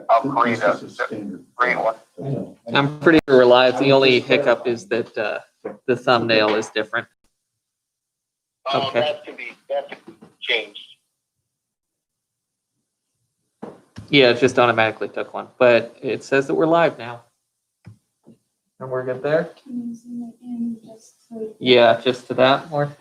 I'll create This is a standard. one. I know. I'm pretty sure we're live. The only hiccup is that the thumbnail is different. Okay. That can be changed. Yeah, it just automatically took one, but it says that we're live now. And we're good there? Can you zoom it in just so? Yeah, just to that more.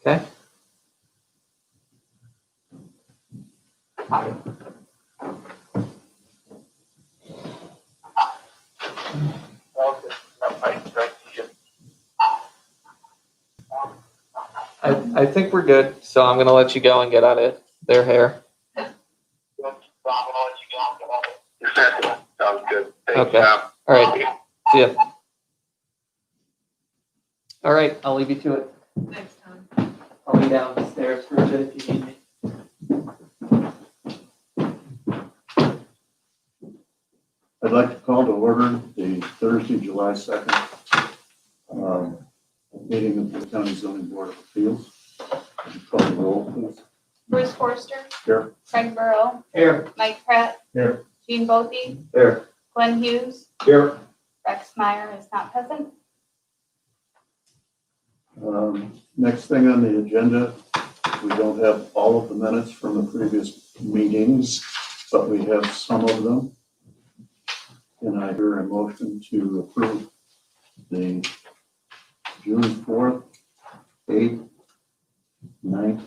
Okay. I think we're good, so I'm gonna let you go and get out of their hair. Sounds good. Thanks, Okay. Tom. All right, see ya. All right, I'll leave you to it. Thanks, Tom. I'll be downstairs for a bit if you need me. I'd like to call to order the Thursday, July 2nd, meeting of the County Zoning Board of Appeals. Would you call the roll, please? Bruce Forster. Here. Craig Burrow. Here. Mike Pratt. Here. Gene Bolte. Here. Glenn Hughes. Here. Rex Meyer is not present. Next thing on the agenda, we don't have all of the minutes from the previous meetings, but we have some of them. Can I hear a motion to approve the June 4th, 8th, 9th,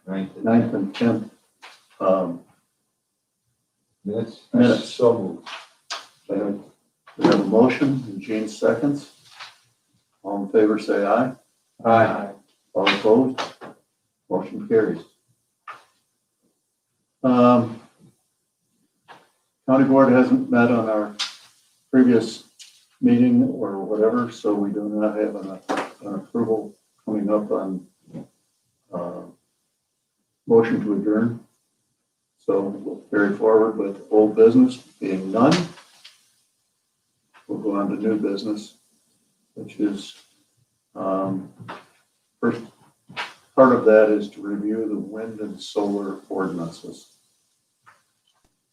9th and 10th minutes? So moved. We have a motion, and Gene seconds. All in favor, say aye. Aye. All opposed? Motion carries. County Board hasn't met on our previous meeting or whatever, so we do not have an approval coming up on motion to adjourn. So we'll carry forward with old business being none. We'll go on to new business, which is, first part of that is to review the wind and solar ordinances.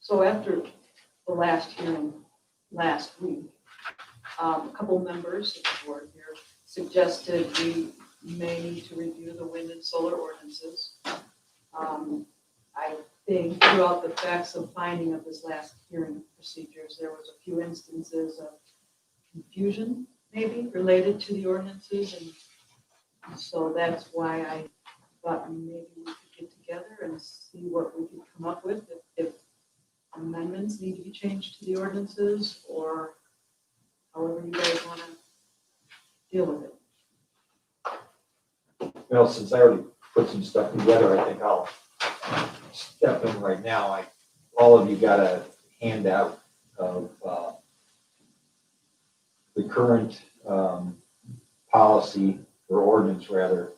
So after the last hearing last week, a couple members of the board here suggested we may need to review the wind and solar ordinances. I think throughout the facts of finding of this last hearing procedures, there was a few instances of confusion maybe related to the ordinances. And so that's why I thought maybe we could get together and see what we could come up with if amendments need to be changed to the ordinances or however you guys want to deal with it. Well, since I already put some stuff together, I think I'll step in right now. All of you got a handout of the current policy or ordinance rather.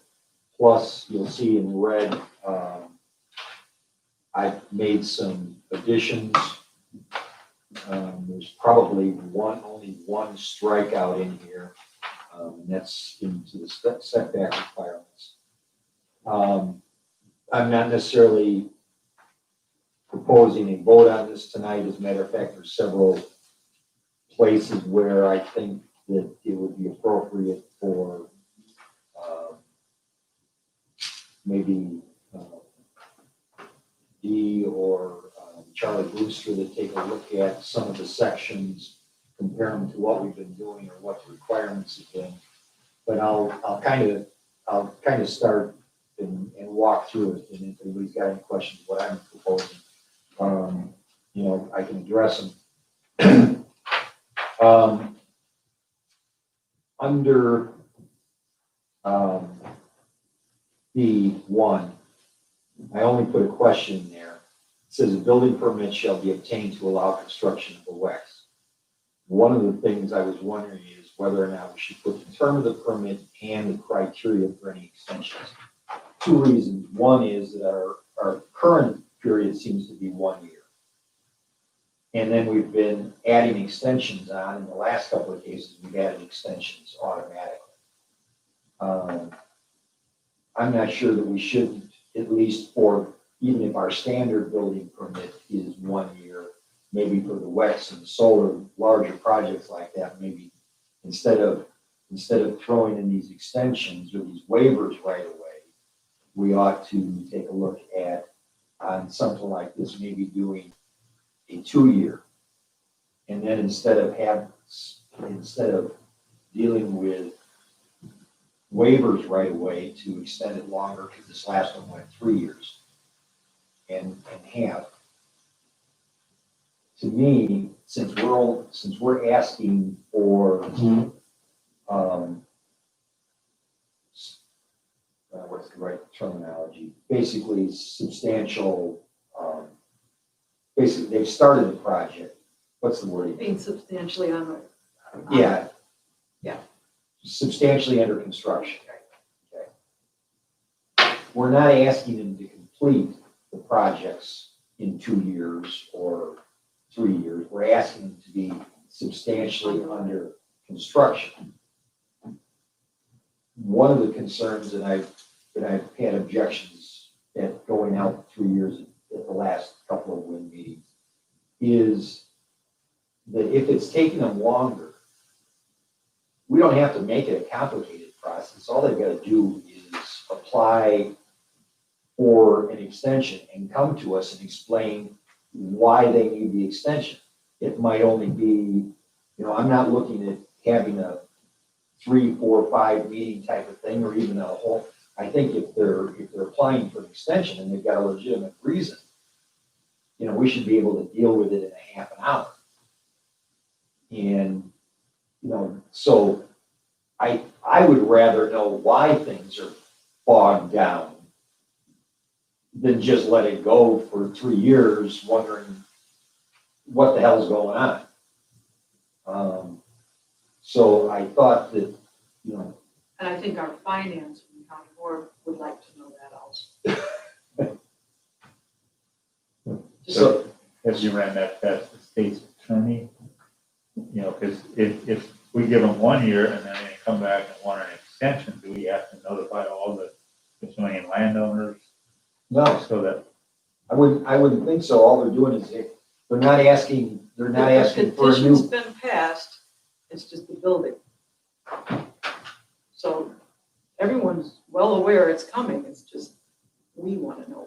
Plus, you'll see in red, I've made some additions. There's probably only one strikeout in here, and that's into the setback requirements. I'm not necessarily proposing a vote on this tonight. As a matter of fact, there's several places where I think that it would be appropriate for maybe Dee or Charlie Brewster to take a look at some of the sections, compare them to what we've been doing or what the requirements have been. But I'll kind of start and walk through it. And if anybody's got any questions, what I'm proposing, I can address them. Under B1, I only put a question there. It says a building permit shall be obtained to allow construction of a WEX. One of the things I was wondering is whether or not we should put the term of the permit and the criteria for any extensions. two reasons. One is that our current period seems to be 1 year. And then we've been adding extensions on. In the last couple of cases, we've added extensions automatically. I'm not sure that we shouldn't, at least for, even if our standard building permit is 1 year, maybe for the WEX and solar, larger projects like that, maybe instead of throwing in these extensions or these waivers right away, we ought to take a look at, on something like this, maybe doing a 2 year. And then instead of dealing with waivers right away, to extend it longer, because this last one went 3 years and half. To me, since we're asking for, what's the right terminology? Basically substantial, basically they've started the project. What's the word? Being substantially on the. Yeah. Yeah. Substantially under construction. Okay. We're not asking them to complete the projects in 2 years or 3 years. We're asking them to be substantially under construction. One of the concerns that I've had objections at going out 3 years at the last couple of WIN meetings is that if it's taking them longer, we don't have to make it a complicated process. All they've got to do is apply for an extension and come to us and explain why they need the extension. It might only be, I'm not looking at having a 3, 4, 5 meeting type of thing, or even a whole. I think if they're applying for an extension and they've got a legitimate reason, we should be able to deal with it in a half an hour. And, so I would rather know why things are bogged down than just let it go for 3 years wondering what the hell's going on. So I thought that, And I think our finance and county board would like to know that also. so, Have you ran that past the state's attorney? Because if we give them 1 year and then they come back and want an extension, do we have to notify all the adjoining landowners? no, So that, I wouldn't think so. All they're doing is they're not asking for a The petition's new. been passed, it's just the building. So everyone's well aware it's coming, it's just, we want to know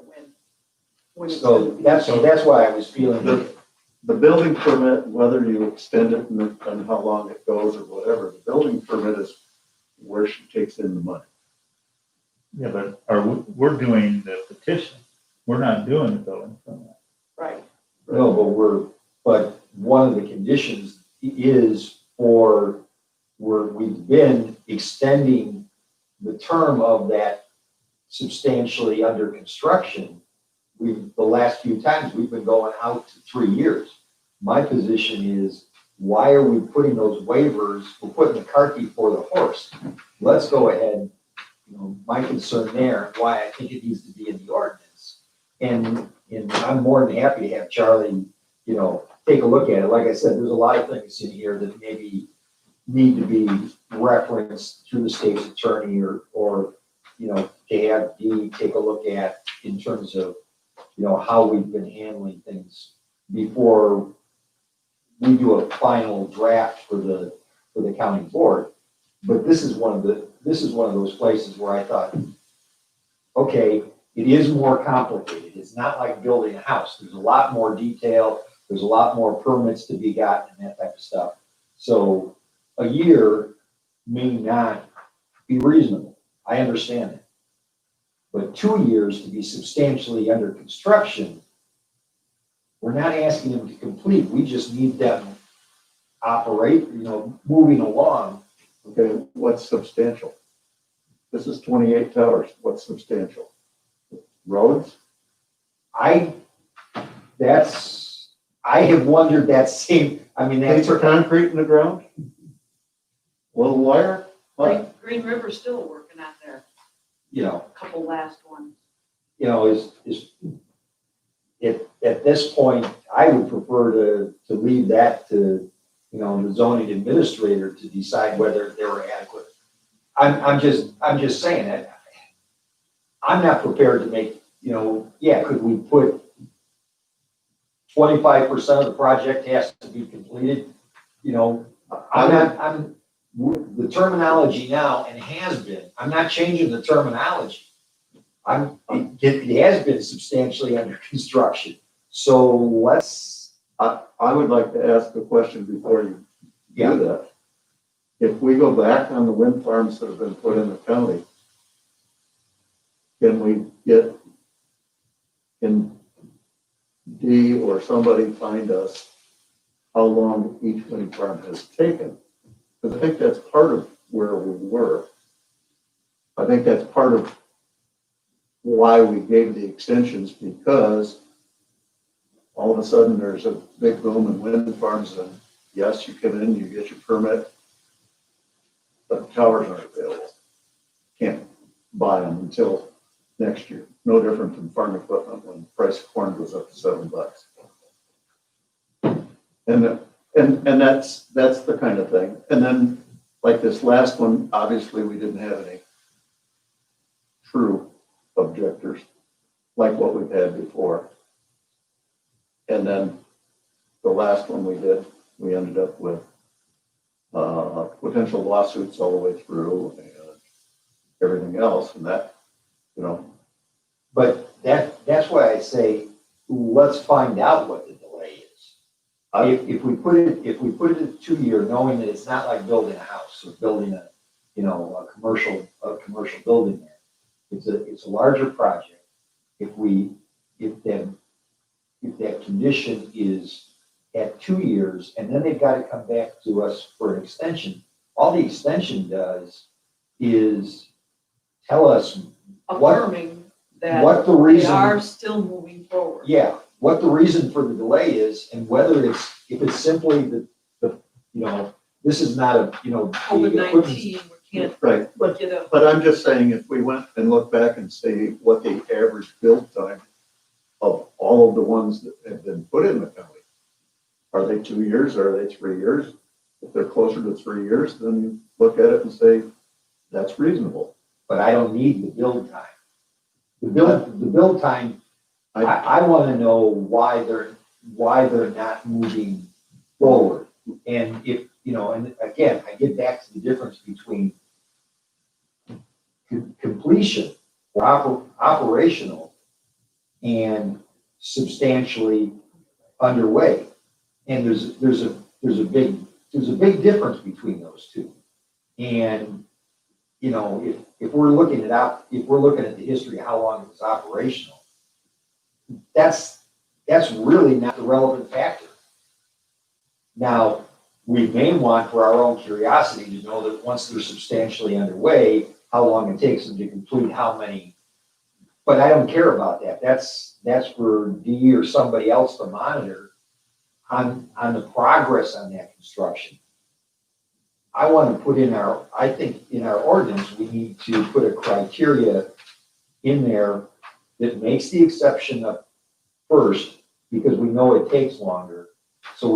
when it's So going to be. that's why I was feeling that. The building permit, whether you extend it and how long it goes or whatever, the building permit is where she takes in the money. yeah, but we're doing the petition. We're not doing the building permit. Right. No, but one of the conditions is we've been extending the term of that substantially under construction. The last few times we've been going out to 3 years. My position is, why are we putting those waivers? We're putting the cart before the horse. Let's go ahead. My concern there, why I think it needs to be in the ordinance. And I'm more than happy to have Charlie, take a look at it. Like I said, there's a lot of things in here that maybe need to be referenced through the state's attorney or to have Dee take a look at in terms of, how we've been handling things before we do a final draft for the county board. But this is one of those places where I thought, okay, it is more complicated. It's not like building a house. There's a lot more detail. There's a lot more permits to be gotten and that type of stuff. So a year may not be reasonable. I understand it. But 2 years to be substantially under construction, we're not asking them to complete. We just need them operate, moving along. Okay, what's substantial? This is 28 towers. What's substantial? Roads? I have wondered that same, that's Paper concrete in the ground? Little wire? What? Green River's still working on their you know, Couple last ones. is at this point, I would prefer to leave that to, the zoning administrator to decide whether they were adequate. I'm just saying that. I'm not prepared to make, could we put 25% of the project has to be completed? The terminology now, and has been, I'm not changing the terminology. It has been substantially under construction. So let's, I would like to ask a question before you Yeah. do that. If we go back on the wind farms that have been put in the county, can we get in D or somebody find us how long each wind farm has taken? Because I think that's part of where we were. I think that's part of why we gave the extensions, because all of a sudden there's a big boom in wind farms, and yes, you come in, you get your permit, but towers aren't available. Can't buy them until next year. No different than farm equipment when the price of corn goes up to $7. And that's the kind of thing. And then like this last one, obviously we didn't have any true objectors like what we've had before. And then the last one we did, we ended up with potential lawsuits all the way through and everything else. And that, but that's why I say, let's find out what the delay is. If we put it at 2 year, knowing that it's not like building a house or building a commercial building there. It's a larger project. If that condition is at 2 years, and then they've got to come back to us for an extension, all the extension does is tell us Affirming that what the they reason. are still moving forward. Yeah, what the reason for the delay is, and whether if it's simply the this is not a, the equipment's- COVID-19, we can't right. get a, But I'm just saying, if we went and looked back and say what the average build time of all of the ones that have been put in the county, are they 2 years? Are they 3 years? If they're closer to 3 years, then you look at it and say, that's reasonable. But I don't need the build time. The build time, I want to know why they're not moving forward. And if, and again, I get back to the difference between completion or operational and substantially underway. And there's a big difference between those two. And if we're looking at the history of how long it was operational, that's really not the relevant factor. Now, we may want, for our own curiosity, to know that once they're substantially underway, how long it takes them to complete how many. But I don't care about that. That's for D or somebody else to monitor on the progress on that construction. I want to put I think in our ordinance, we need to put a criteria in there that makes the exception up first, because we know it takes longer. So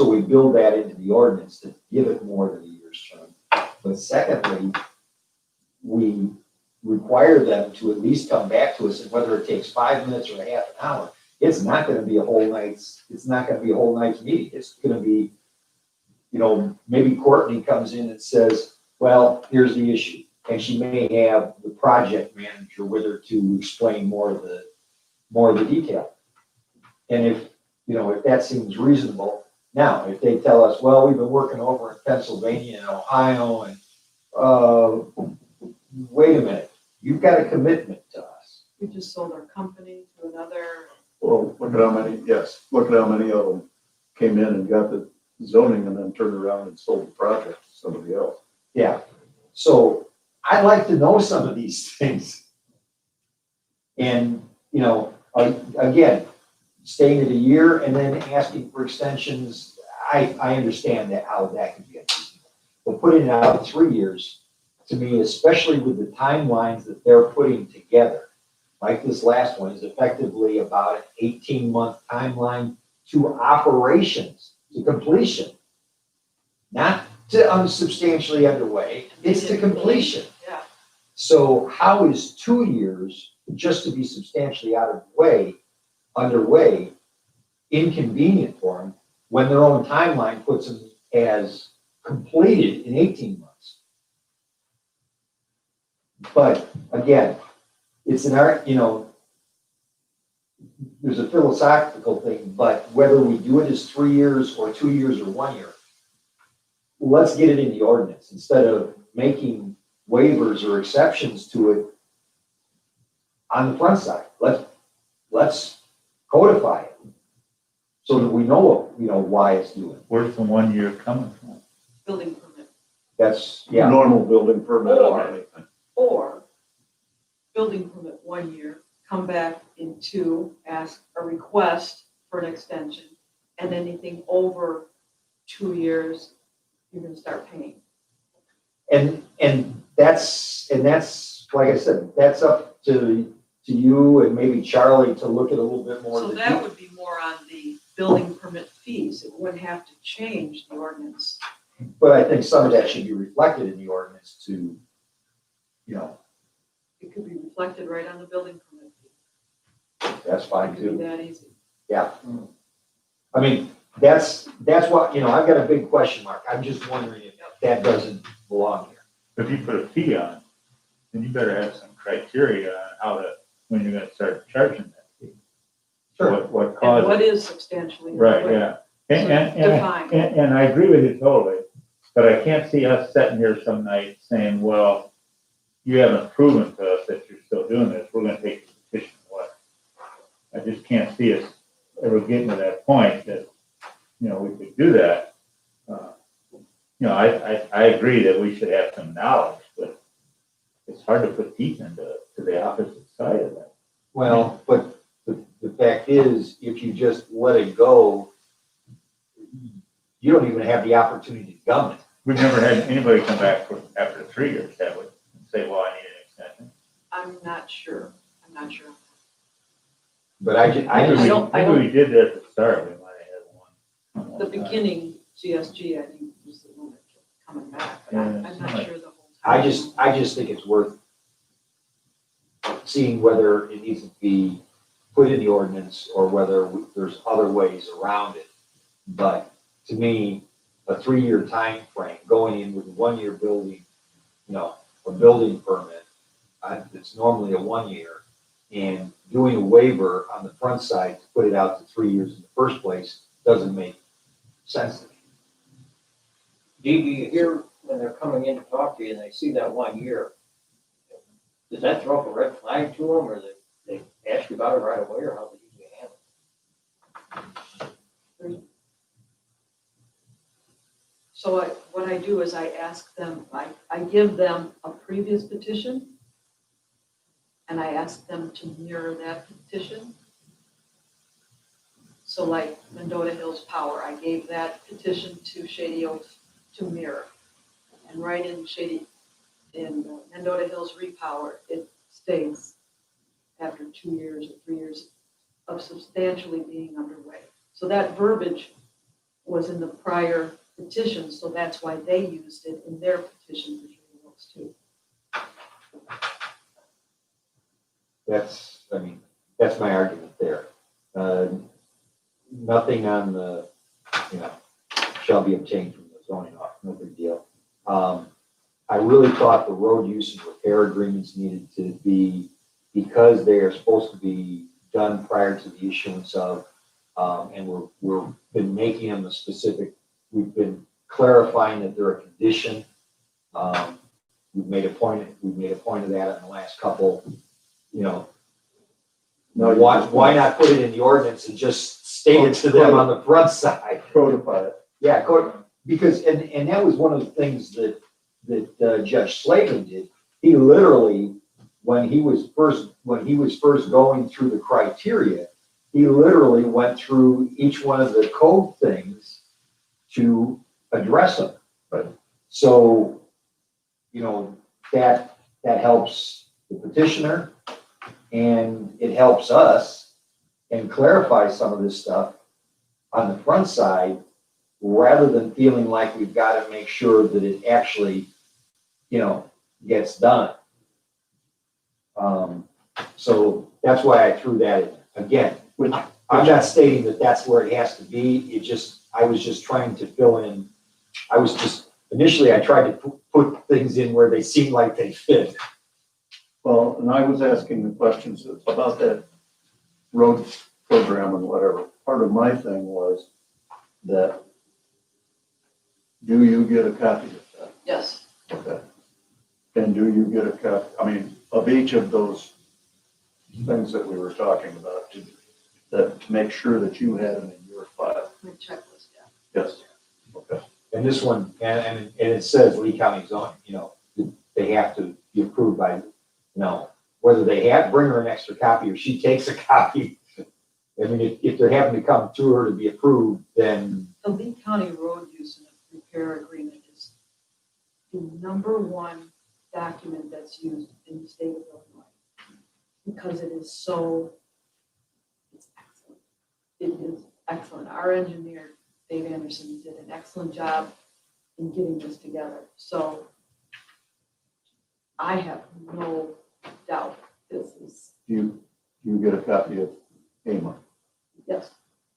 we build that into the ordinance to give it more than a year's term. But secondly, we require them to at least come back to us, and whether it takes 5 minutes or a half an hour, it's not going to be a whole night's meeting. It's going to be, maybe Courtney comes in and says, well, here's the issue. And she may have the project manager with her to explain more of the detail. And if that seems reasonable. Now, if they tell us, well, we've been working over in Pennsylvania and Ohio, and wait a minute, you've got a commitment to us. we just sold our company to another. Well, look at how many of them came in and got the zoning and then turned around and sold the project to somebody else. Yeah. So I'd like to know some of these things. And, again, staying at a year and then asking for extensions, I understand how that could be unreasonable. But putting it out 3 years to me, especially with the timelines that they're putting together, like this last one is effectively about an 18-month timeline to operations, to completion. Not to unsubstantially underway, it's to completion. Yeah. So how is 2 years just to be substantially underway, inconvenient for them when their own timeline puts them as completed in 18 months? But again, it's an art, there's a philosophical thing, but whether we do it as 3 years or 2 years or 1 year, let's get it in the ordinance instead of making waivers or exceptions to it on the front side. Let's codify it so that we know why it's doing it. Where's the 1 year coming from? Building permit. That's, yeah, Normal building permit or anything. Or building permit 1 year, come back in 2, ask a request for an extension, and anything over 2 years, you're gonna start paying. and that's, like I said, that's up to you and maybe Charlie to look at a little bit more. So of the that would be more on the building permit fees. It wouldn't have to change the ordinance. But I think some of that should be reflected in the ordinance to, It could be reflected right on the building permit fee. that's fine It could be too. that easy. Yeah. I mean, that's what, I've got a big question mark. I'm just wondering if that doesn't belong here. If you put a fee on, then you better have some criteria on how to, when you're gonna start charging that fee. What And caused, what is substantially? right, underway? yeah. And, Define. and I agree with you totally, but I can't see us sitting here some night saying, well, you haven't proven to us that you're still doing this, we're gonna take the petition away. I just can't see us ever getting to that point that, we could do that. I agree that we should have some knowledge, but it's hard to put teeth into the opposite side of that. Well, but the fact is, if you just let it go, you don't even have the opportunity to gum it. We've never had anybody come back after 3 years, have we, and say, well, I need an extension. I'm not sure. But I don't- Maybe we did that at the start, we might have had one. The beginning CSG, I think, was the one that kept coming back, but I'm not sure the whole time. I just think it's worth seeing whether it needs to be put in the ordinance or whether there's other ways around it. But to me, a 3-year time frame going in with a 1 year building, a building permit, it's normally a 1 year, and doing a waiver on the front side to put it out to 3 years in the first place doesn't make sense to me. Do you hear when they're coming in to talk to you and they see that 1 year, does that throw up a red flag to them, or they ask you about it right away, or how do you handle it? So what I do is I ask them, I give them a previous petition, and I ask them to mirror that petition. So like Mendota Hills Power, I gave that petition to Shady Oaks to mirror. And right in Mendota Hills Repower, it states after 2 years or 3 years of substantially being underway. So that verbiage was in the prior petition, so that's why they used it in their petition for Shady Oaks too. That's my argument there. Nothing on the, shall be obtained from the zoning office, no big deal. I really thought the road use and repair agreements needed to be, because they are supposed to be done prior to the issuance of, and we've been making them a specific, we've been clarifying that they're a condition. We've made a point of that in the last couple, why not put it in the ordinance and just state it to them on the front side? Codify it. Yeah, because, and that was one of the things that Judge Slavin did. He literally, when he was first going through the criteria, he literally went through each one of the code things to address them. Right. So, that helps the petitioner and it helps us and clarify some of this stuff on the front side, rather than feeling like we've got to make sure that it actually, gets done. So that's why I threw that in. Again, I'm not stating that that's where it has to be. I was just trying to fill in. Initially I tried to put things in where they seemed like they fit. Well, and I was asking the questions about that road program and whatever. Part of my thing was that, do you get a copy of that? Yes, Okay. And do you get a copy, of each of those things that we were talking about, to make sure that you had them in your file? my checklist, yeah. Yes. Okay. And this one, and it says Lee County zoning, they have to be approved by, whether they bring her an extra copy or she takes a copy. If they're having to come through her to be approved, then The Lee County Road Use and Repair Agreement is the number one document that's used in the state of Illinois. Because it is it's excellent. It is excellent. Our engineer, Dave Anderson, did an excellent job in getting this together. So I have no doubt this is, You get a copy of AMA. yes,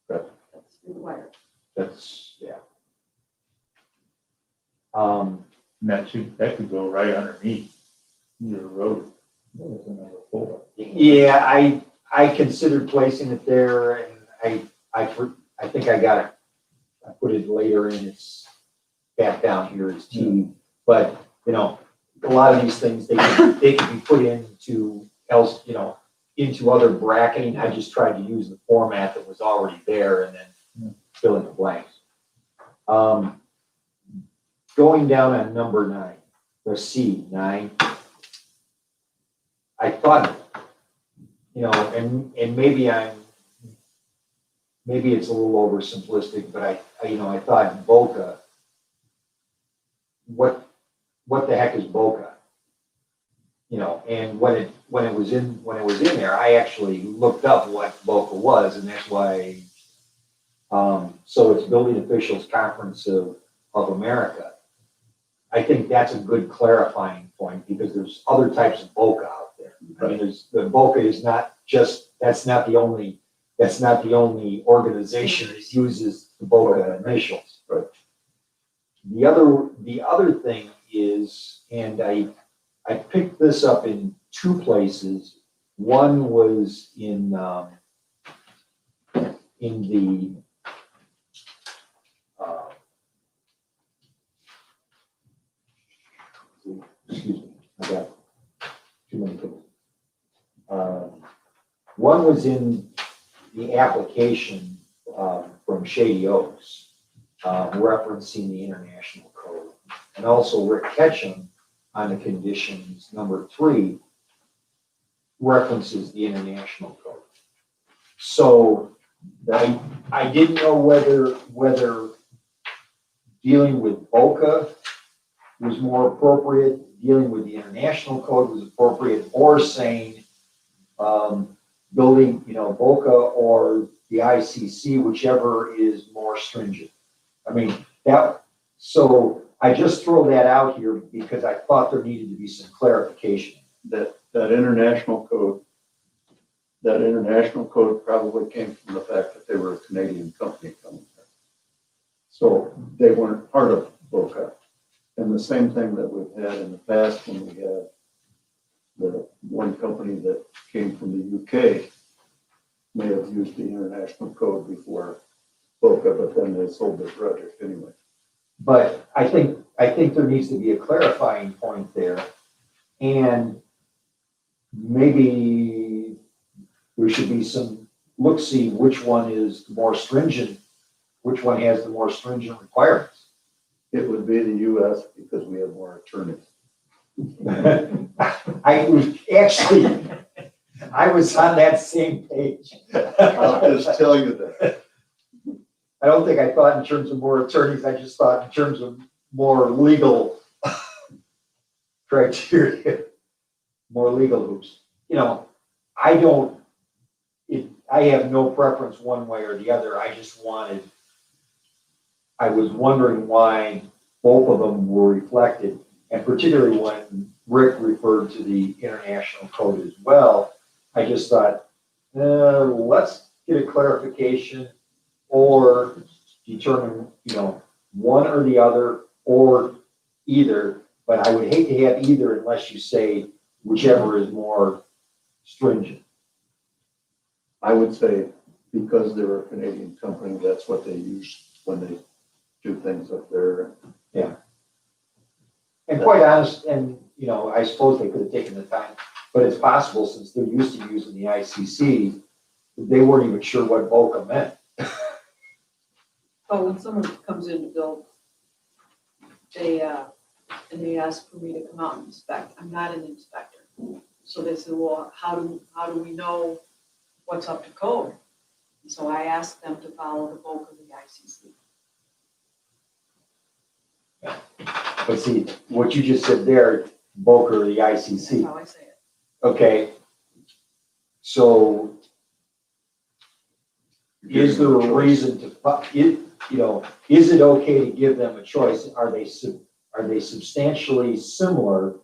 Right. that's required. that's, yeah. And that could go right underneath your road. There's another folder. Yeah, I considered placing it there, and I think I got it. I put it later in, it's back down here as T. But, a lot of these things, they can be put into into other bracketing. I just tried to use the format that was already there and then fill in the blanks. Going down on number 9, or C, 9. I thought, and maybe it's a little oversimplistic, but I thought Boca, what the heck is Boca? And when it was in there, I actually looked up what Boca was, and that's why, so it's Building Officials Conference of America. I think that's a good clarifying point, because there's other types of Boca out there. The Boca is not just, that's not the only organization that uses the Boca initials. Right. The other thing is, and I picked this up in 2 places. One was in the excuse me, I got too many things. One was in the application from Shady Oaks, referencing the international code, and also Rick Ketchum on the conditions, number 3, references the international code. So I didn't know whether dealing with Boca was more appropriate, dealing with the international code was appropriate, or saying building, Boca or the ICC, whichever is more stringent. So I just throw that out here because I thought there needed to be some clarification. That international code probably came from the fact that they were a Canadian company coming there. So they weren't part of Boca. And the same thing that we've had in the past when we had the one company that came from the UK may have used the international code before Boca, but then they sold their project anyway. But I think there needs to be a clarifying point there, and maybe there should be some look-see which one is more stringent, which one has the more stringent requirements. It would be the US because we have more attorneys. I was on that same page. I'll just tell you that. I don't think I thought in terms of more attorneys, I just thought in terms of more legal criteria, more legal hoops. You know, I have no preference one way or the other. I was wondering why both of them were reflected, and particularly when Rick referred to the international code as well, I just thought, let's get a clarification or determine, one or the other or either, but I would hate to have either unless you say whichever is more stringent. I would say because they're a Canadian company, that's what they use when they do things up there. And quite honest, and, I suppose they could have taken the time, but it's possible since they're used to using the ICC, they weren't even sure what VOCA meant. But when someone comes in to build, and they ask for me to come out and inspect, I'm not an inspector. So they said, well, how do we know what's up to code? And so I asked them to follow the VOCA of the ICC. But see, what you just said there, VOCA or the That's ICC, how I say it. okay? So is there a reason is it okay to give them a choice? Are they substantially similar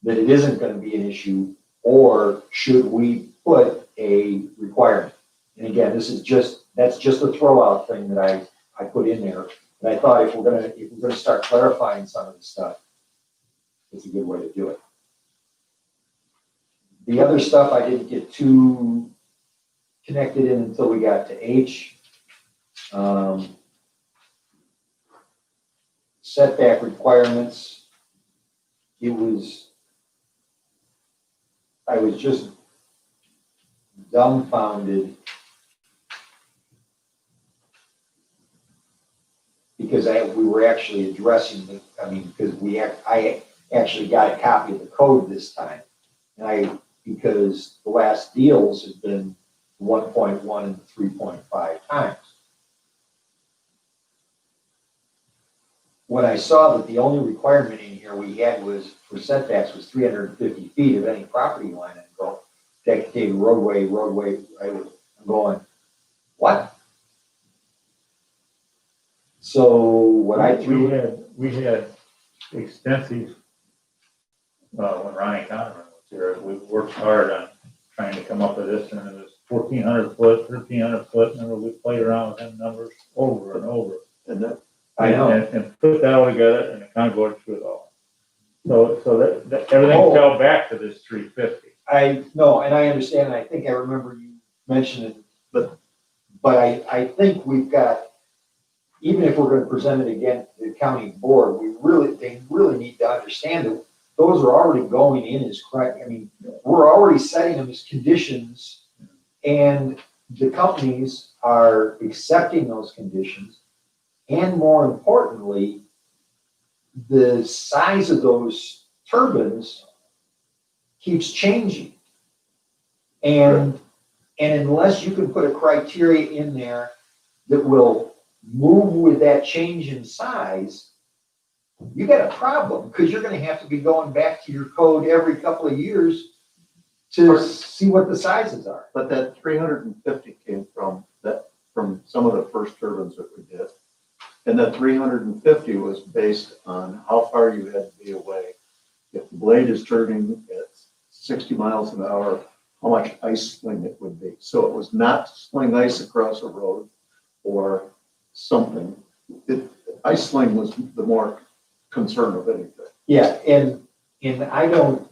that it isn't going to be an issue, or should we put a requirement? And again, that's just a throw out thing that I put in there. And I thought if we're gonna start clarifying some of this stuff, it's a good way to do it. The other stuff I didn't get too connected in until we got to H. Setback requirements. I was just dumbfounded because we were actually addressing because I actually got a copy of the code this time. And because the last deals have been 1.1 and 3.5 times. When I saw that the only requirement in here we had was for setbacks was 350 feet of any property line and go dedicated roadway, I'm going, what? So what I threw. We had extensive, when Ronnie Conner was here, we worked hard on trying to come up with this, and it was 1,400 foot, 1,300 foot, remember, we played around with them numbers over and over. And that, I know. And put that all together, and it kind of worked through it all. So that everything fell back to this 350. I know, and I understand, and I think I remember you mentioning it, but I think we've got, even if we're going to present it again to the county board, they really need to understand that those are already going in as correct. I mean, we're already setting them as conditions, and the companies are accepting those conditions. And more importantly, the size of those turbines keeps changing. And unless you can put a criteria in there that will move with that change in size, you got a problem, because you're going to have to be going back to your code every couple of years to see what the sizes are. but that 350 came from some of the first turbines that we did. And that 350 was based on how far you had to be away. If the blade is turning at 60 miles an hour, how much ice sling it would be. So it was not sling ice across a road or something. Ice sling was the more concern of anything. Yeah, and I don't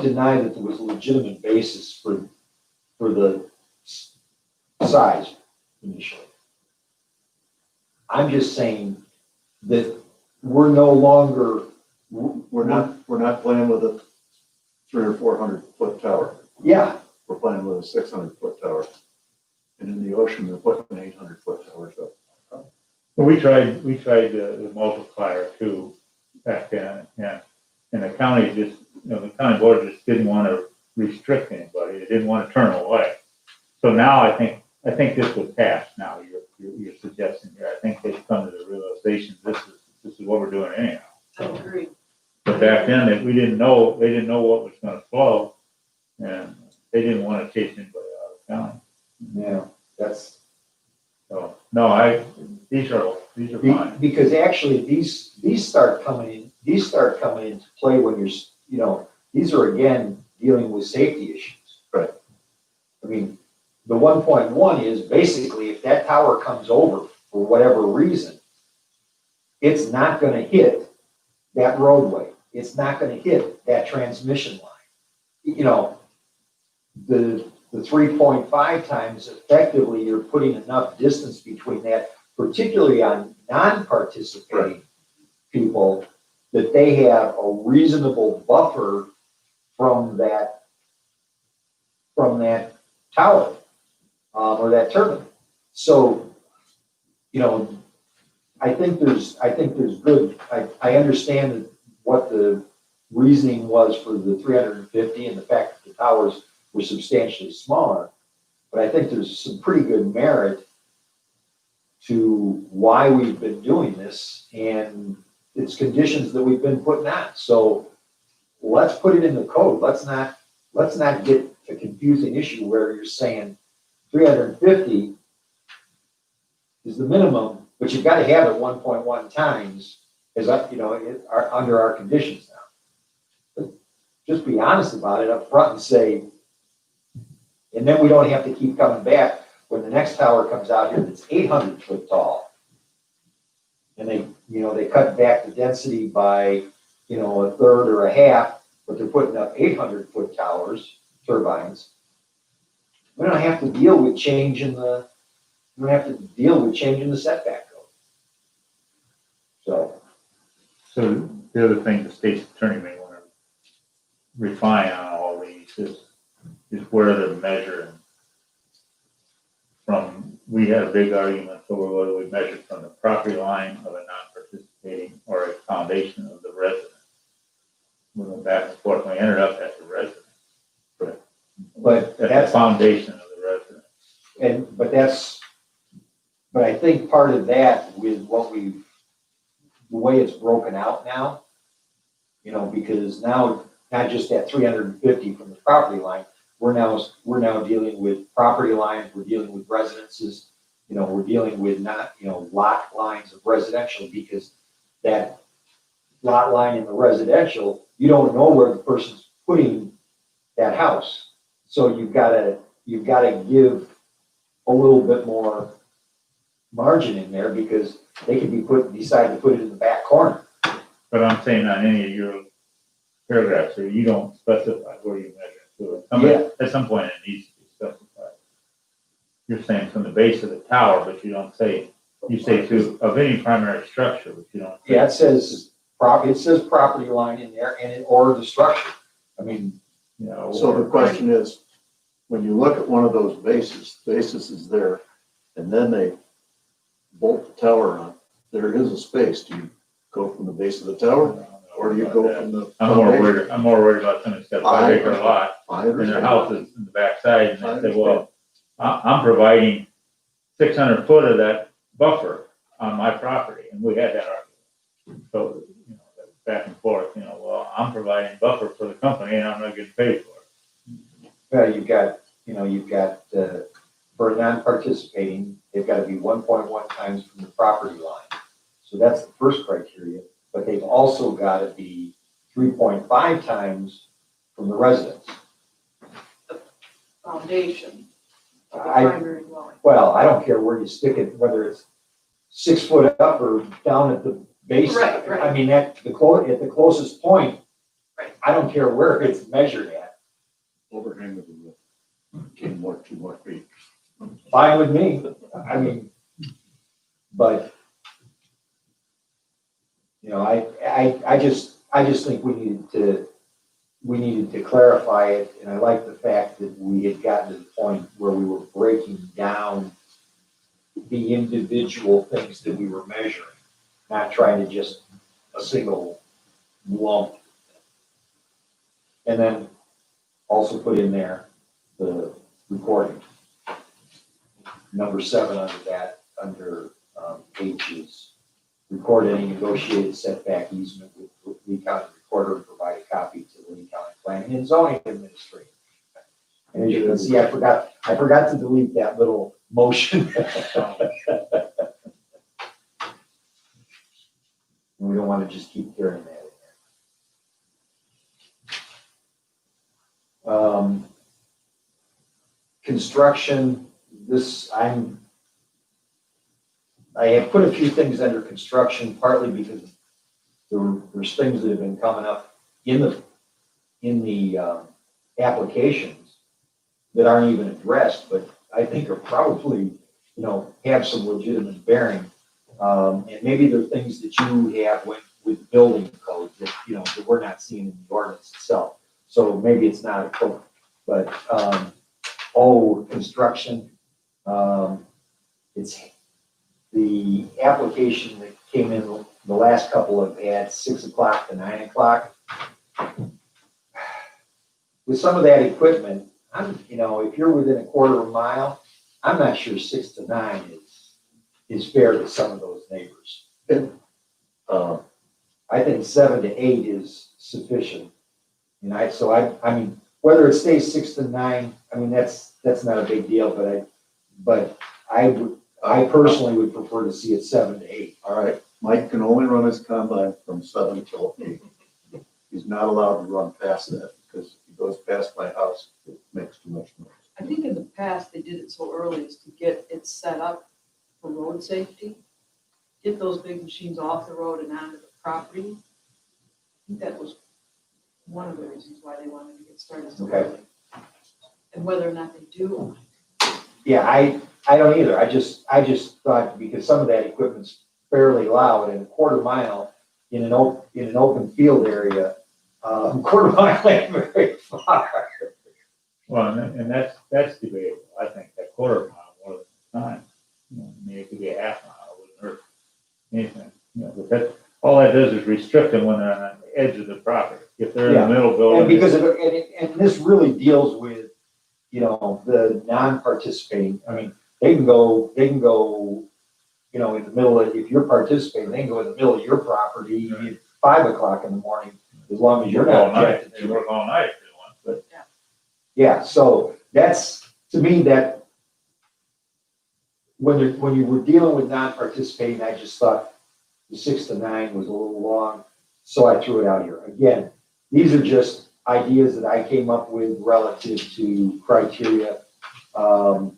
deny that there was a legitimate basis for the size initially. I'm just saying that we're no longer. We're not playing with a 300 or 400 foot tower. Yeah, We're playing with a 600 foot tower. And in the ocean, they're putting 800 foot towers up. Well, we tried the multiplier too back then, and the county just, the county board just didn't want to restrict anybody. They didn't want to turn them away. So now I think this would pass now, you're suggesting here. I think they've come to the realization this is what we're doing anyhow. I agree. But back then, we didn't know, they didn't know what was gonna flow, and they didn't wanna chase anybody out of town. Yeah, that's, So, no, these are fine. because actually, these start coming into play when you're, you know, these are again dealing with safety issues. Right. I mean, the 1.1 is basically if that tower comes over for whatever reason, it's not gonna hit that roadway. It's not gonna hit that transmission line. You know, the 3.5 times effectively, you're putting enough distance between that, particularly on non-participating people, that they have a reasonable buffer from that tower, or that turbine. So, you know, I think there's good, I understand what the reasoning was for the 350 and the fact that the towers were substantially smaller, but I think there's some pretty good merit to why we've been doing this, and it's conditions that we've been putting on. So let's put it in the code. Let's not get a confusing issue where you're saying 350 is the minimum, but you've got to have it 1.1 times as under our conditions now. But just be honest about it up front and say, and then we don't have to keep coming back when the next tower comes out here that's 800 foot tall. And they cut back the density by, a third or a half, but they're putting up 800 foot towers, turbines. We don't have to deal with changing the setback code. So the other thing the state's attorney may want to refine on all these is where they're measuring from. We had a big argument over whether we measured from the property line of a non-participating or a foundation of the resident. We went back and forth, and we ended up at the resident. But At the that's, foundation of the resident. but I think part of that with the way it's broken out now, because now, not just that 350 from the property line, we're now dealing with property lines, we're dealing with residences, we're dealing with lot lines of residential, because that lot line in the residential, you don't know where the person's putting that house. So you've got to give a little bit more margin in there, because they could decide to put it in the back corner. But I'm saying on any of your paragraphs here, you don't specify where you measure to. At some point, it needs to be specified. You're saying from the base of the tower, but you don't say, you say of any primary structure, but you don't. Yeah, it says property line in there, or the structure. I mean, So the question is, when you look at one of those bases is there, and then they bolt the tower on, there is a space. Do you go from the base of the tower, or do you go from the foundation? I'm more worried about somebody's got a 5 acre lot I and their understand. house is in the backside, and I they say, well, I'm providing 600 foot of that buffer on my property, and we had that argument. So, back and forth, well, I'm providing buffer for the company and I'm not getting paid for it. well, you've got for non-participating, they've got to be 1.1 times from the property line. So that's the first criteria, but they've also got to be 3.5 times from the residence. Foundation of the I- primary dwelling. Well, I don't care where you stick it, whether it's 6 foot up or down at the base. Right, right. I mean, at the closest point, Right. I don't care where it's measured at. Overhang of the roof. 2 more feet. Fine with me. I mean, but, I just think we needed to clarify it, and I like the fact that we had gotten to the point where we were breaking down the individual things that we were measuring, not trying to just a single lump. And then also put in there the recording. Number 7 under that, under H is record any negotiated setback easement with Lee County recorder and provide a copy to the Lee County Planning and Zoning Administrator. And as you can see, I forgot to delete that little motion. We don't want to just keep carrying that in there. Construction, I have put a few things under construction, partly because there's things that have been coming up in the applications that aren't even addressed, but I think are probably, have some legitimate bearing. And maybe there are things that you have with building code that, that we're not seeing in the ordinance itself. So maybe it's not a code, but, construction, it's the application that came in the last couple of ads, 6 o'clock to 9 o'clock. With some of that equipment, if you're within a quarter of a mile, I'm not sure 6 to 9 is fair to some of those neighbors. I think 7 to 8 is sufficient. And I mean, whether it stays 6 to 9, I mean, that's not a big deal, but I personally would prefer to see it 7 to 8. All right, Mike can only run his combine from 7 till 8. He's not allowed to run past that, because if he goes past my house, it makes too much noise. I think in the past, they did it so early as to get it set up for road safety. Get those big machines off the road and onto the property. I think that was one of the reasons why they wanted to get started so Okay. early. And whether or not they do. Yeah, I don't either. I just thought, because some of that equipment's fairly loud, and a quarter mile in an open field area, quarter mile ain't very far. Well, and that's debatable. I think that quarter mile more than time. I mean, it could be a half mile, it wouldn't hurt anything. But that, all that does is restrict them when they're on the edge of the property. If they're in the middle building. And because and this really deals with, the non-participating. I mean, they can go, in the middle of, if you're participating, they can go in the middle of your property at 5 o'clock in the morning, as long as you're not all night. objected They to work it. all night if they want. Yeah, so that's, to me, that when you were dealing with non-participating, I just thought the 6 to 9 was a little long, so I threw it out here. Again, these are just ideas that I came up with relative to criteria. I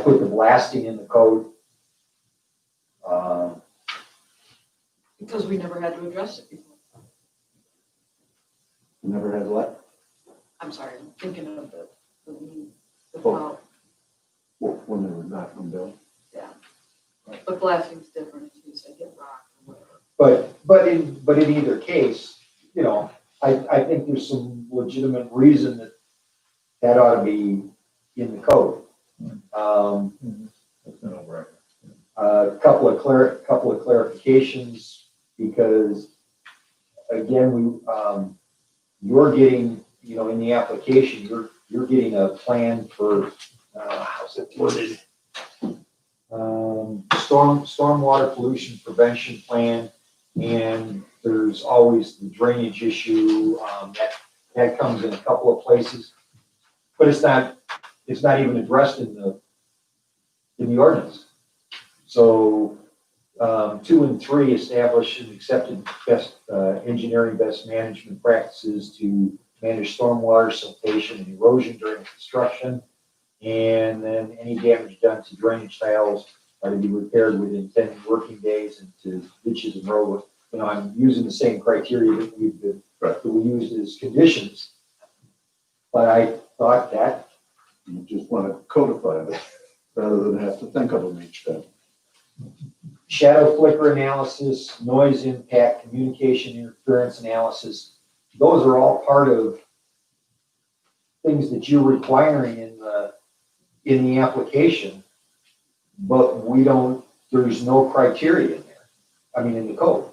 put the blasting in the code. Because we never had to address it before. Never had what? I'm sorry, I'm thinking of the Oh. power. When they were knocking them down. But blasting's different if you say hit rock or whatever. But in either case, I think there's some legitimate reason that ought to be in the code. That's an over. A couple of clarifications, because again, you're getting, in the application, you're getting a plan for, how's it worded? Stormwater pollution prevention plan, and there's always the drainage issue, that comes in a couple of places. But it's not even addressed in the ordinance. So, 2 and 3 establish and accepted best, engineering best management practices to manage stormwater, siltation, and erosion during construction. And then any damage done to drainage tiles are to be repaired within 10 working days, and to ditches and road. I'm using the same criteria that we used as conditions. But I thought that You just want to codify it rather than have to think of them each time. shadow flicker analysis, noise impact, communication interference analysis, those are all part of things that you're requiring in the application, but there's no criteria in there. In the code.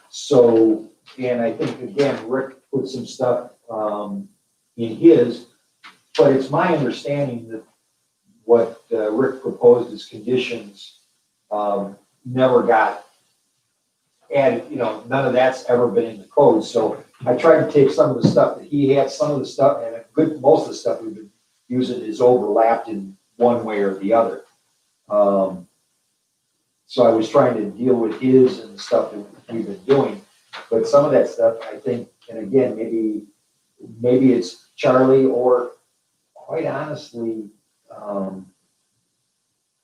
So, and I think, again, Rick put some stuff in his, but it's my understanding that what Rick proposed as conditions never got added, you know, none of that's ever been in the code, so I tried to take some of the stuff that he had, some of the stuff, and most of the stuff we've been using is overlapped in one way or the other. So I was trying to deal with his and the stuff that we've been doing, but some of that stuff, I think, and again, maybe it's Charlie, or quite honestly,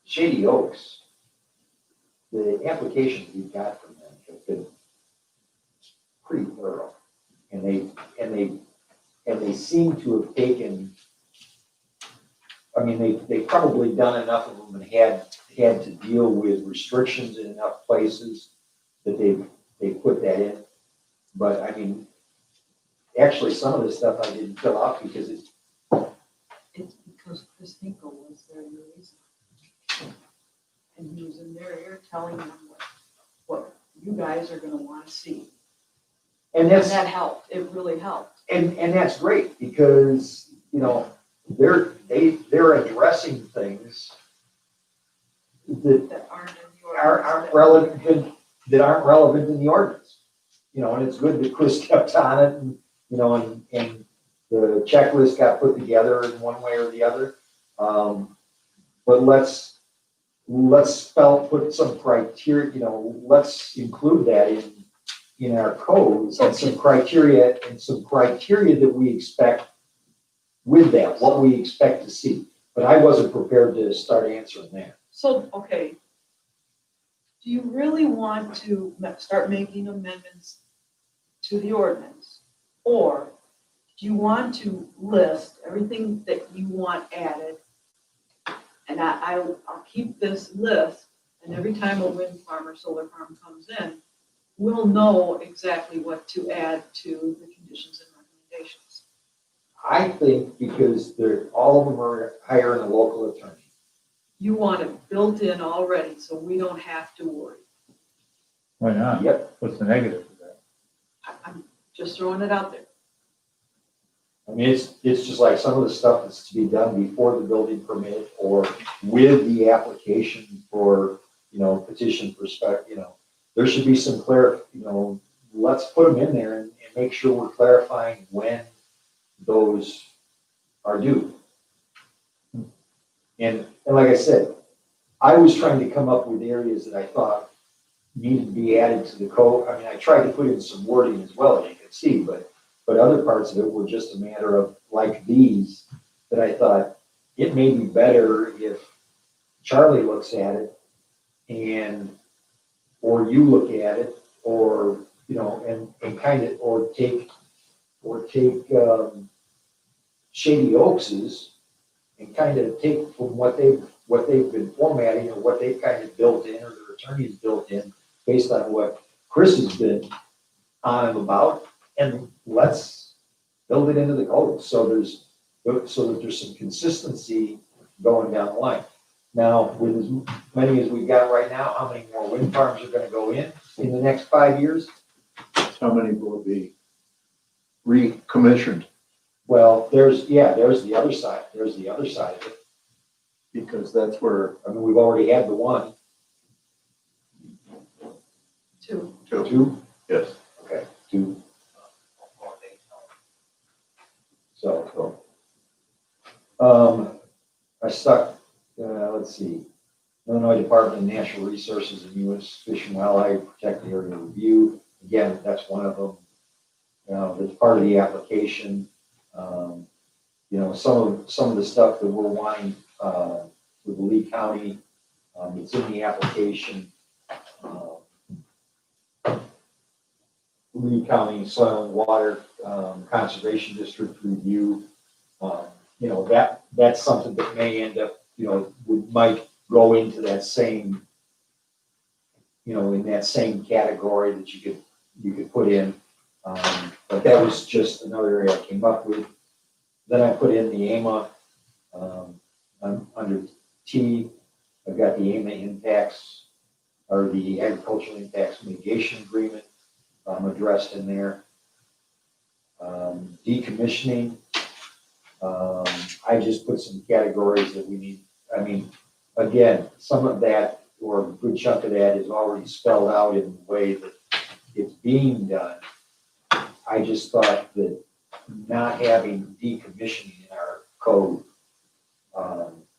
Shady Oaks. The applications we've got from them have been pretty thorough, and they seem to have taken. I mean, they've probably done enough of them and had to deal with restrictions in enough places that they put that in. But I mean, actually, some of the stuff I didn't fill out because It's because Chris Hinkle was their liaison. And he was in their ear telling them what you guys are gonna wanna see. and And that's that helped, it really helped. and that's great because, you know, they're addressing things that That aren't in the ordinance. aren't relevant, that aren't relevant in the ordinance. You know, and it's good that Chris kept on it, and, you know, and the checklist got put together in one way or the other. But let's put some criteria, you know, let's include that in our codes, and some criteria that we expect with that, what we expect to see. But I wasn't prepared to start answering that. So, okay. Do you really want to start making amendments to the ordinance? Or do you want to list everything that you want added? And I'll keep this list, and every time a wind farm or solar farm comes in, we'll know exactly what to add to the conditions and recommendations. I think because all of them are hiring a local attorney. You want it built in already, so we don't have to worry. Why not? Yep. What's the negative of that? I'm just throwing it out there. I mean, it's just like some of the stuff that's to be done before the building permit or with the application for, you know, petition for spec, you know, there should be some you know, let's put them in there and make sure we're clarifying when those are due. And like I said, I was trying to come up with areas that I thought needed to be added to the code. I mean, I tried to put in some wording as well, as you can see, but other parts of it were just a matter of, like these, that I thought it may be better if Charlie looks at it or you look at it, or, you know, and kind of, or take Shady Oaks's and kind of take from what they've been formatting, or what they've kind of built in, or their attorneys built in, based on what Chris has been on them about, and let's build it into the code, so that there's some consistency going down the line. Now, with as many as we've got right now, how many more wind farms are gonna go in the next 5 years? How many will be recommissioned? Well, there's the other side, of it. Because that's where I mean, we've already had the one, two, yes. okay, two. So, I stuck, let's see, Illinois Department of Natural Resources and U.S. Fish and Wildlife Protected Area Review. Again, that's one of them. That's part of the application. You know, some of the stuff that we're wanting with Lee County, it's in the application. Lee County Soil and Water Conservation District review. You know, that's something that may end up, you know, might go into that same, you know, in that same category that you could put in. But that was just another area I came up with. Then I put in the AMA under T. I've got the AMA impacts, or the agricultural impacts mitigation agreement addressed in there. Decommissioning, I just put some categories that we need. I mean, again, some of that, or a good chunk of that, is already spelled out in the way that it's being done. I just thought that not having decommissioning in our code,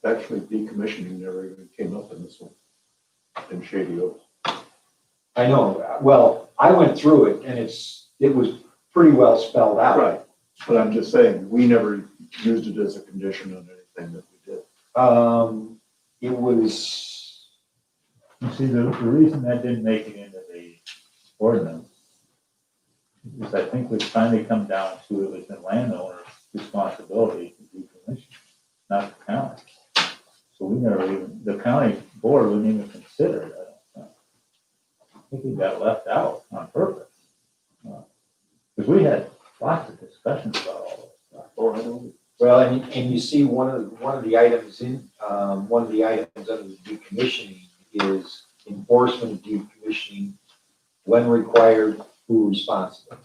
Actually, decommissioning never even came up in this one, in Shady Oaks. I know, well, I went through it and it was pretty well spelled out. Right, but I'm just saying, we never used it as a condition on anything that we did. It was, You see, the reason that didn't make it into the ordinance is I think we've finally come down to it was the landowner's responsibility to decommission, not the county. So we never even, the county board wouldn't even consider it, I don't think. I think it got left out on purpose. Because we had lots of discussions about all this stuff. Oh, I know. well, and you see one of the items one of the items under the decommissioning is enforcement of decommissioning when required, who responsible.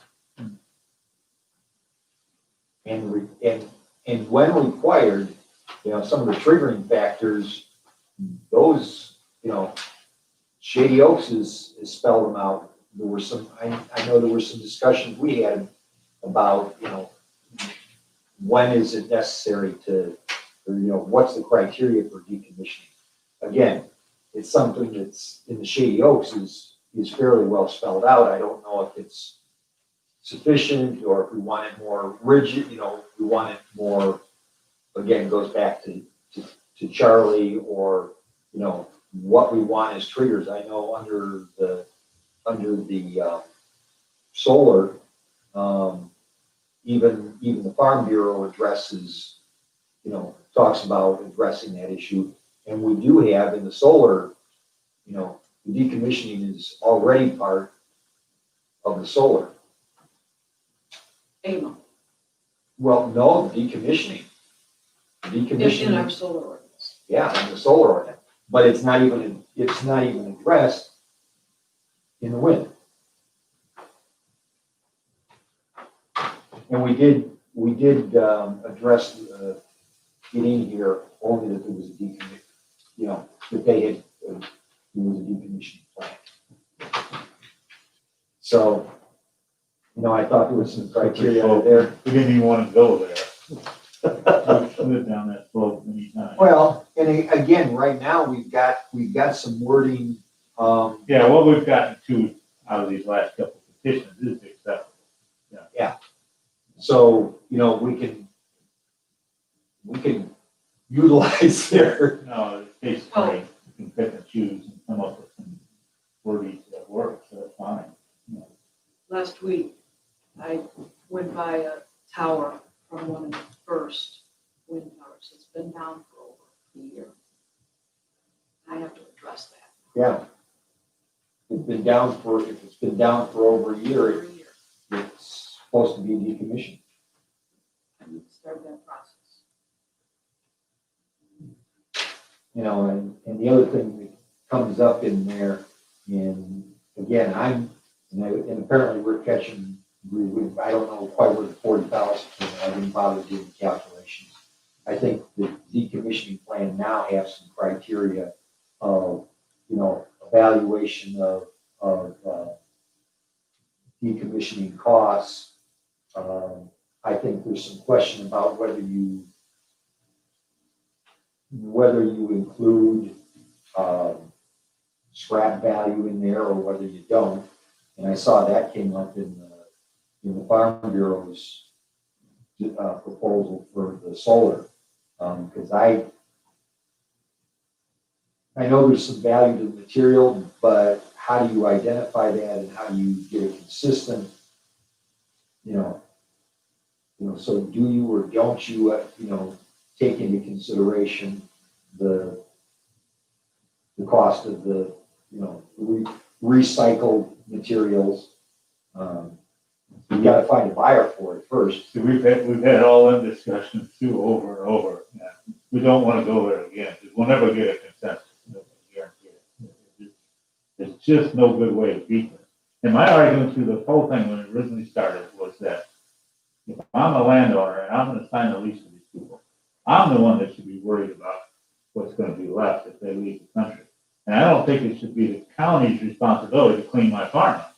And when required, some of the triggering factors, those, Shady Oaks is spelled them out. There were some, I know there were some discussions we had about, when is it necessary to, or, what's the criteria for decommissioning? Again, it's something that's in the Shady Oaks is fairly well spelled out. I don't know if it's sufficient or if we want it more rigid, we want it more, again, goes back to Charlie or, what we want as triggers. I know under the solar, even the Farm Bureau addresses, talks about addressing that issue. And we do have in the solar, the decommissioning is already part of the solar. AMO, Well, no, decommissioning. in our solar ordinance. Yeah, in the solar ordinance, but it's not even addressed in the wind. And we did address it in here only that there was a decommission, that they had, there was a decommissioning plan. So, I thought there was some criteria there. We didn't even want to go there. We've slid down that slope many times. Well, and again, right now, we've got some wording, Yeah, what we've gotten to out of these last couple of petitions is acceptable. so, we can utilize their, No, it's basically, you can pick and choose and come up with some wording that works, so that's fine. Last week, I went by a tower from one of the first wind towers. It's been down for over a year. I have to address that. yeah. If it's been down for over a year, Over a year. it's supposed to be decommissioned. I need to start that process. And the other thing that comes up in there, and again, and apparently we're catching, I don't know quite where the 40,000 came in. I didn't bother doing calculations. I think the decommissioning plan now has some criteria of, evaluation of decommissioning costs. I think there's some question about whether you include scrap value in there or whether you don't. And I saw that came up in the Farm Bureau's proposal for the solar. Because I know there's some value to the material, but how do you identify that and how do you get it consistent? So do you or don't you, take into consideration the cost of the, recycled materials? You gotta find a buyer for it first. So we've had all them discussions too over and over. Yeah. We don't want to go there again, because we'll never get a consensus. I guarantee it. There's just no good way to beat this. And my argument through the whole thing when it originally started was that if I'm a landowner and I'm gonna sign a lease with these people, I'm the one that should be worried about what's gonna be left if they leave the country. And I don't think it should be the county's responsibility to clean my farm up.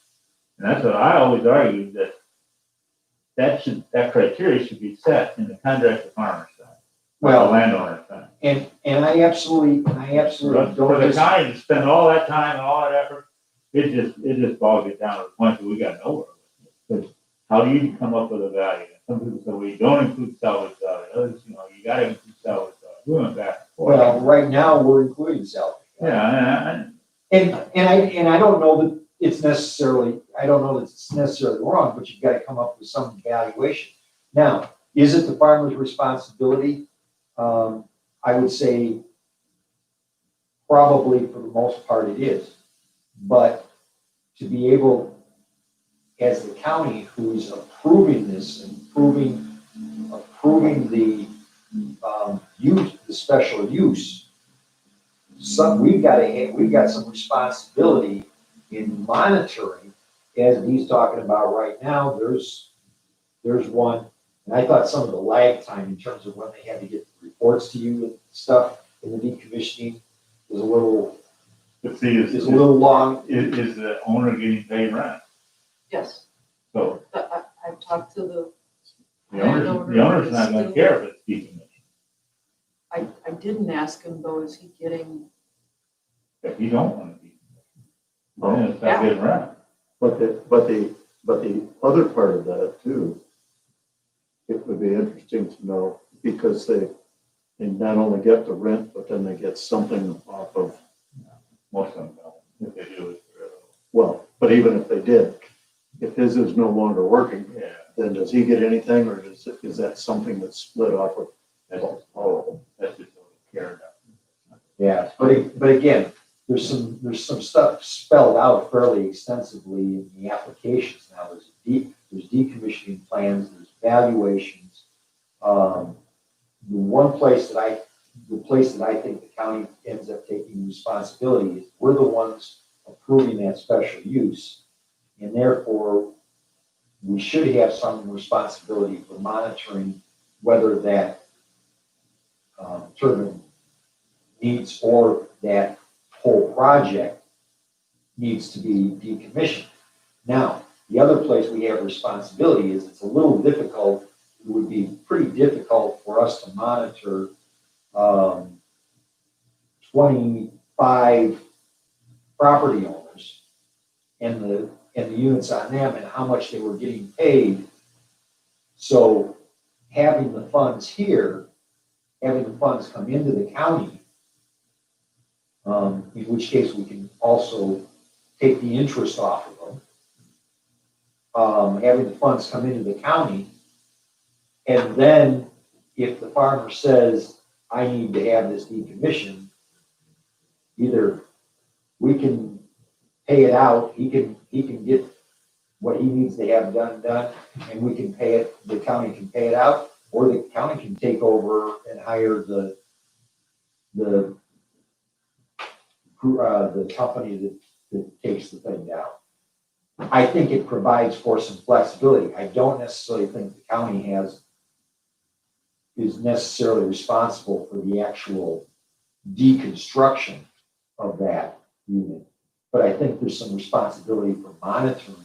And that's what I always argued, that criteria should be set in the contract the farmer side, not the Well, landowner side. and I absolutely For don't the dis- county to spend all that time and all that effort, it just bogs it down to the point that we got nowhere. Because how do you come up with a value? Some people say, well, you don't include salvage value, others, you gotta include salvage value. We went back and forth. Well, right now, we're including salvage. Yeah, And I don't know that it's necessarily, wrong, but you've got to come up with some evaluation. Now, is it the farmer's responsibility? I would say probably for the most part it is. But to be able, as the county who's approving this and approving the use, the special use, we've got some responsibility in monitoring, as he's talking about right now. There's one, and I thought some of the lag time in terms of when they had to get reports to you and stuff in the decommissioning was a little but see, is a little long. is the owner getting paid rent? Yes, So but I've talked to the owner's not gonna care if it's decommissioned. I didn't ask him though, is he getting, If you don't wanna be, then it's not getting rent. But the other part of that too, it would be interesting to know, because they not only get the rent, but then they get something off of, Most of them don't, if they do it. well, but even if they did, if his is no longer working, Yeah, then does he get anything, or is that something that's split off of? that's just what we care about. Yeah, but again, there's some stuff spelled out fairly extensively in the applications now. There's decommissioning plans, there's valuations. The place that I think the county ends up taking responsibility is we're the ones approving that special use. And therefore, we should have some responsibility for monitoring whether that turbine needs, or that whole project needs to be decommissioned. Now, the other place we have responsibility is it's a little difficult, it would be pretty difficult for us to monitor 25 property owners and the units on them and how much they were getting paid. So having the funds here, having the funds come into the county, in which case we can also take the interest off of them. Having the funds come into the county, and then if the farmer says, I need to have this decommissioned, either we can pay it out, he can get what he needs to have done, and we can pay it, the county can pay it out, or the county can take over and hire the company that takes the thing down. I think it provides for some flexibility. I don't necessarily think the county is necessarily responsible for the actual deconstruction of that unit. But I think there's some responsibility for monitoring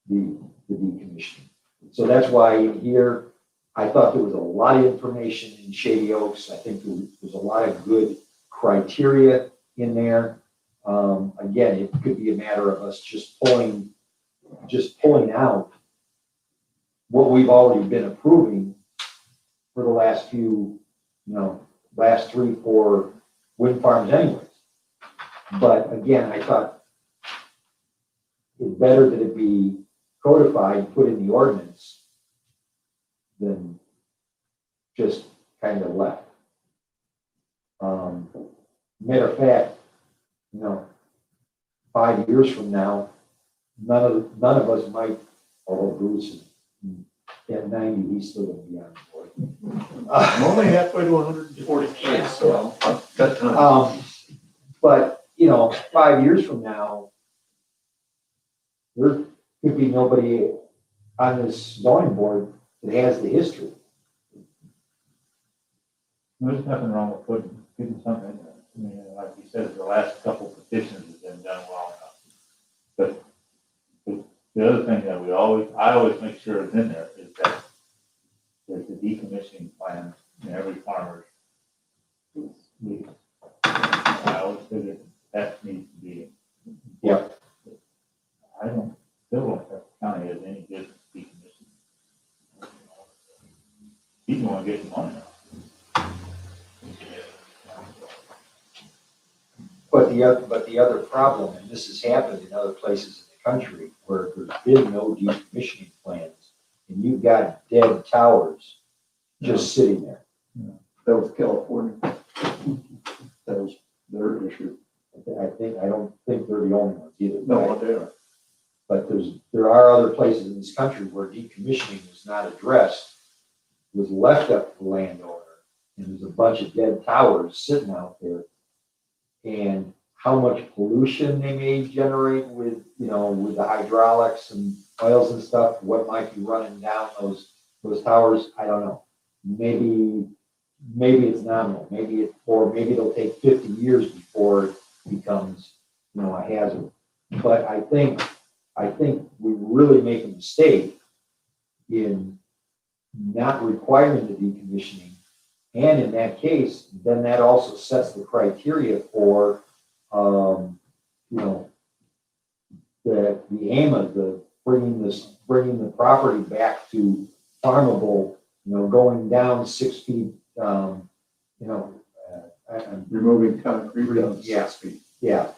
the decommissioning. So that's why in here, I thought there was a lot of information in Shady Oaks. I think there's a lot of good criteria in there. Again, it could be a matter of us just pulling out what we've already been approving for the last few, last 3-4 wind farms anyways. But again, I thought it's better that it be codified, put in the ordinance, than just kind of left. Matter of fact, 5 years from now, none of us might, although Bruce is at 90, he's still gonna be on board. I'm only halfway to 143, so I've got time. But, 5 years from now, there could be nobody on this zoning board that has the history. There's nothing wrong with putting something in there. I mean, like you said, the last couple petitions have been done well enough. But the other thing that I always make sure is in there is that there's a decommissioning plan in every farmer's lease. I always figure that needs to be. Yep. I still don't think the county has any business decommissioning. People want to get money now. But the other problem, and this has happened in other places in the country where there's been no decommissioning plans, and you've got dead towers just sitting there. That was California. That was their issue. I don't think they're the only ones either. No, what they are. But there are other places in this country where decommissioning was not addressed, was left up to the landowner, and there's a bunch of dead towers sitting out there. And how much pollution they may generate with the hydraulics and oils and stuff, what might be running down those towers, I don't know. Maybe it's nominal, maybe it'll take 50 years before it becomes, a hazard. But I think we really make a mistake in not requiring the decommissioning. And in that case, then that also sets the criteria for, the aim of bringing the property back to farmable, going down 6 feet, Removing concrete down to Yeah. 6 feet. yeah.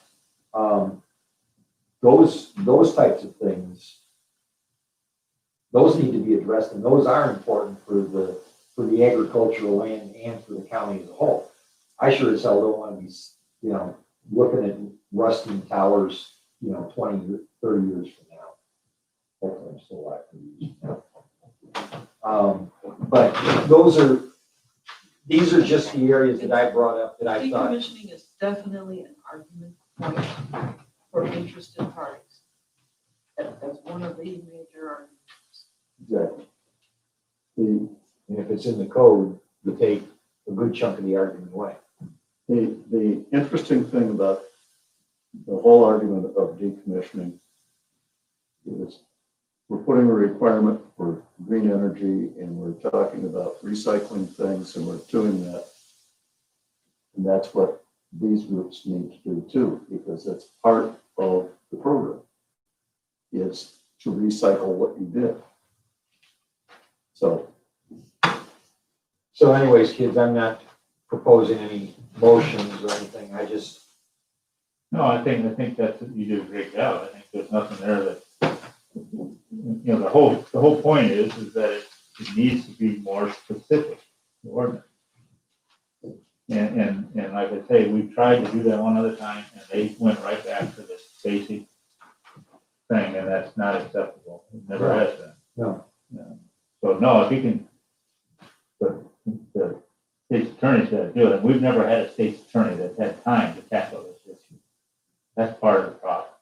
Those types of things, those need to be addressed, and those are important for the agricultural land and for the county as a whole. I sure as hell don't want to be, looking at rusting towers, 20, 30 years from now. Hopefully I'm still alive for years. But these are just the areas that I brought up that I thought. Decommissioning is definitely an argument point for interested parties. That's one of the major arguments. Exactly. And if it's in the code, you take a good chunk of the argument away. The interesting thing about the whole argument of decommissioning is we're putting a requirement for green energy and we're talking about recycling things and we're doing that. And that's what these groups need to do too, because that's part of the program, is to recycle what you did. So anyways, kids, I'm not proposing any motions or anything. No, I think that's, you did a great job. I think there's nothing there that, the whole point is that it needs to be more specific, the ordinance. And like I say, we tried to do that one other time and they went right back to this basic thing, and that's not acceptable. It never has been. No. So no, if you can, the state's attorney's got to do it, and we've never had a state's attorney that's had time to tackle this issue. That's part of the problem.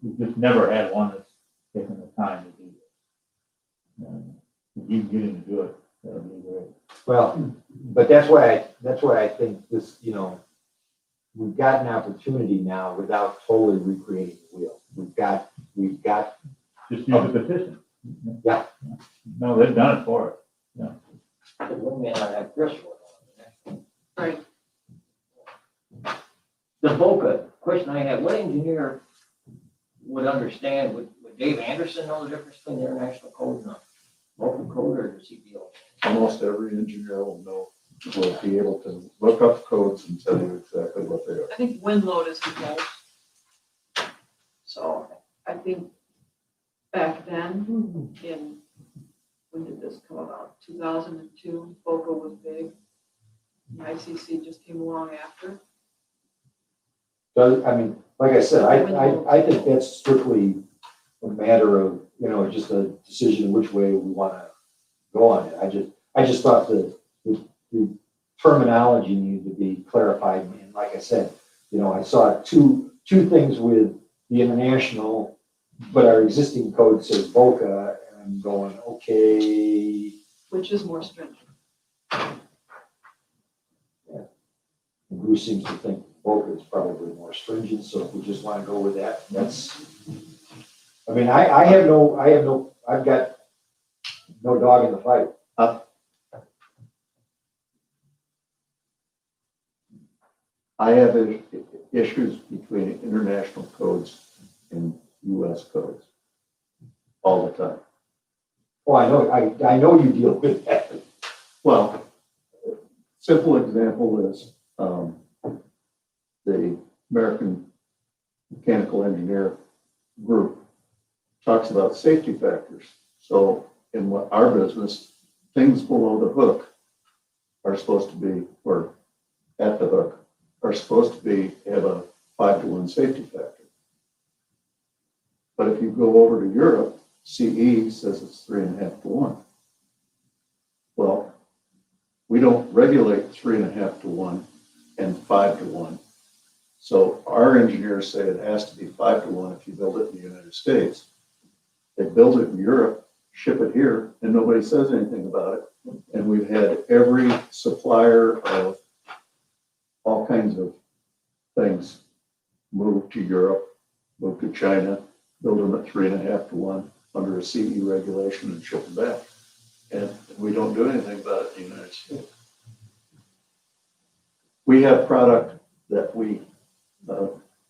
We've just never had one that's taken the time to do this. If you can get him to do it, that would be great. Well, but that's why I think this, we've got an opportunity now without totally recreating the wheel. We've got. Just use the petition. Yeah. No, they've done it for us. We may not have Chris work on it. Right. The VOCA, question I have, what engineer would understand, would Dave Anderson know the difference between the international code and the local code, or does he deal? almost every engineer will be able to look up codes and tell you exactly what they are. I think wind load is involved. So I think back then, when did this come about? 2002, FOCA was big. The ICC just came along after. So, I mean, like I said, I think that's strictly a matter of, just a decision which way we want to go on it. I just thought the terminology needed to be clarified. And like I said, I saw two things with the international, but our existing code says VOCA, and I'm going, okay. Which is more stringent. And Bruce seems to think VOCA is probably more more stringent, so if we just wanna go with that, that's, I mean, I've got no dog in the fight. I have issues between international codes and US codes all the time. Oh, I know you deal with that. Well, simple example is, the American Mechanical Engineer Group talks about safety factors. So in our business, things below the hook are supposed to be, or at the hook, are supposed to be, have a 5-to-1 safety factor. But if you go over to Europe, CE says it's 3.5-to-1. Well, we don't regulate 3.5-to-1 and 5-to-1. So our engineers say it has to be 5-to-1 if you build it in the United States. They build it in Europe, ship it here, and nobody says anything about it. And we've had every supplier of all kinds of things move to Europe, move to China, build them at 3.5-to-1 under a CE regulation and ship them back. And we don't do anything about it in the United States. We have product that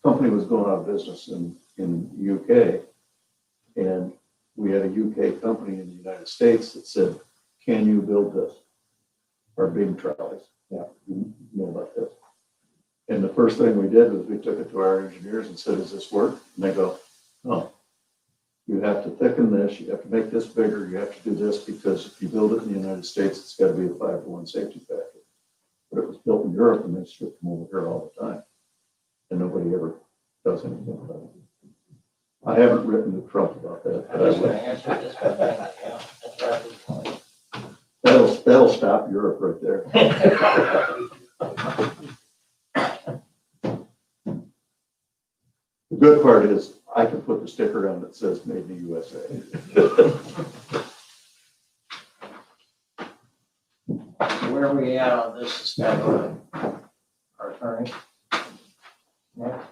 company was going out of business in the UK, and we had a UK company in the United States that said, can you build this? Our beam trolleys. Yeah, you know about this. And the first thing we did was we took it to our engineers and said, does this work? And they go, no. You have to thicken this, you have to make this bigger, you have to do this, because if you build it in the United States, it's got to be a 5-to-1 safety factor. But it was built in Europe and they ship them over here all the time. And nobody ever does anything about it. I haven't written to Trump about that. I was gonna answer this, but yeah, that's right. Good point. That'll stop Europe right there. The good part is I can put the sticker on that says made in the USA. So where are we at on this discussion? Our attorney? Next.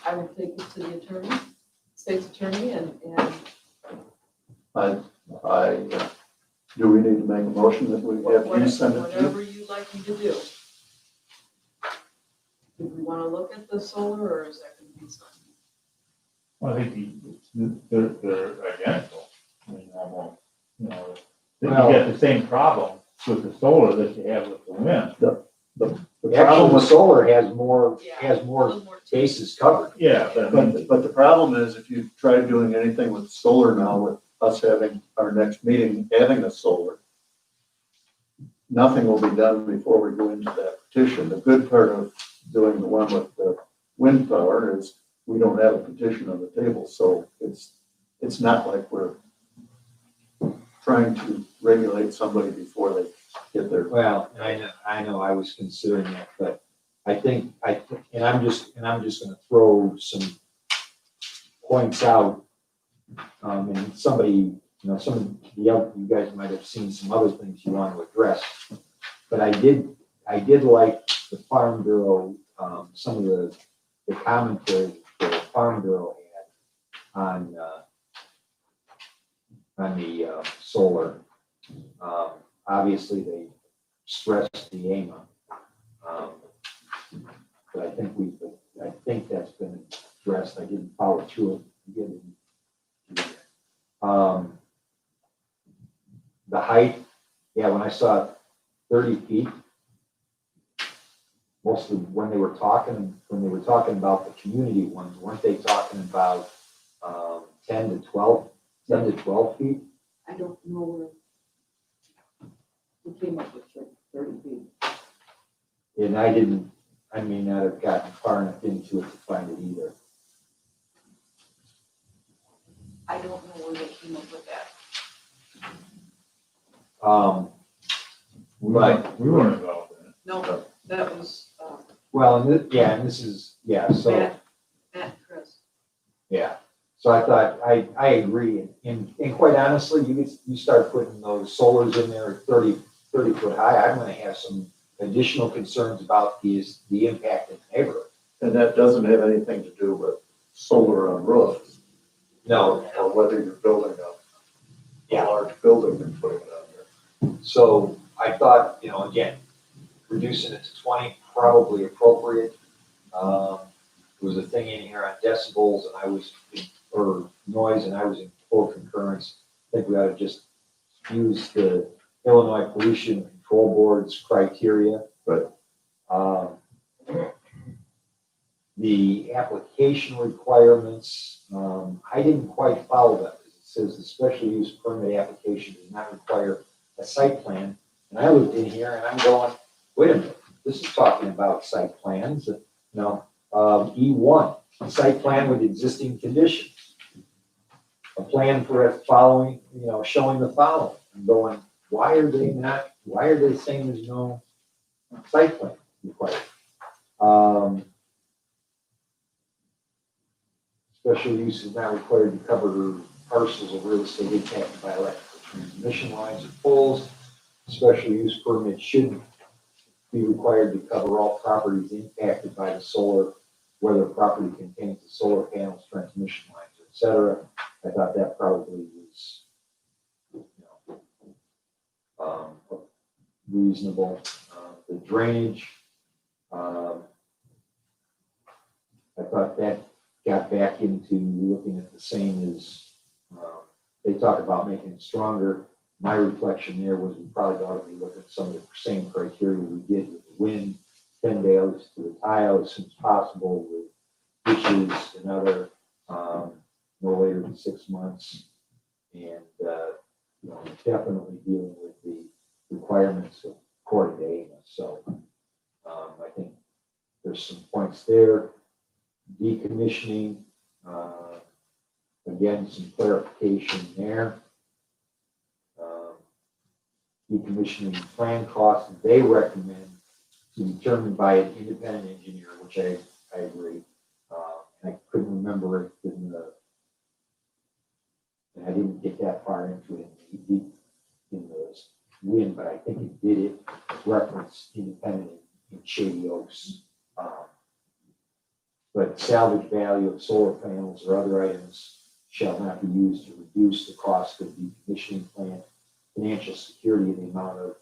I will take it to the attorney, state's attorney, and Do we need to make a motion that we have you send it to? whatever you'd like me to do. Do we want to look at the solar, or is that going to be something? Well, I think they're identical. I mean, almost, you know, you Well- get the same problem with the solar that you have with the wind. The Actually, problem the with, solar has more A more little more to it. bases covered. Yeah, but I mean, but the problem is if you try doing anything with solar now, with us having our next meeting, having a solar, nothing will be done before we go into that petition. The good part of doing the one with the wind power is we don't have a petition on the table, so it's not like we're trying to regulate somebody before they get their. Well, I know, I was considering that, but I think, and I'm just gonna throw some points out. And somebody, some of you guys might have seen some other things you want to address. But I did like the Farm Bureau, some of the commentary the Farm Bureau had on the solar. Obviously, they stressed the AMA. But I think that's been addressed. I didn't follow through it again. The height, yeah, when I saw 30 feet, mostly when they were talking about the community ones, weren't they talking about 10 to 12 feet? I don't know where we came up with 30 feet. And I may not have gotten far enough into it to find it either. I don't know where they came up with that. we weren't involved in it. No, that was Well, and this is, so, Matt and Chris. yeah. So I thought, I agree, and quite honestly, you start putting those solars in there at 30 foot high, I'm gonna have some additional concerns about the impact in the neighborhood. And that doesn't have anything to do with solar on roofs. No, Or whether you're building a Yeah. large building and putting it on there. so I thought, again, reducing it to 20, probably appropriate. There was a thing in here on decibels and or noise, and I was in full concurrence. I think we ought to just use the Illinois Pollution Control Board's criteria. Right. The application requirements, I didn't quite follow that. It says the special use permit application does not require a site plan. And I looked in here and I'm going, wait a minute, this is talking about site plans, E1, site plan with existing conditions. A plan for following, showing the following. I'm going, why are they saying there's no site plan required? Special use is not required to cover parcels of real estate impacted by electrical transmission lines or poles. Special use permit should be required to cover all properties impacted by the solar, whether property contains the solar panels, transmission lines, etc. I thought that probably was reasonable. The drainage, I thought that got back into looking at the same as they talk about making it stronger. My reflection there was we probably ought to be looking at some of the same criteria we did with the wind, 10 days to the tile as soon as possible, with ditches and other no later than 6 months, and definitely dealing with the requirements of Corps of Amos. So I think there's some points there. Decommissioning, again, some clarification there. Decommissioning plan costs they recommend to be determined by an independent engineer, which I agree. And I couldn't remember it and I didn't get that far into it in the wind, but I think it did it reference independent in Shady Oaks. But salvage value of solar panels or other items shall not be used to reduce the cost of the decommissioning plant. Financial security in the amount of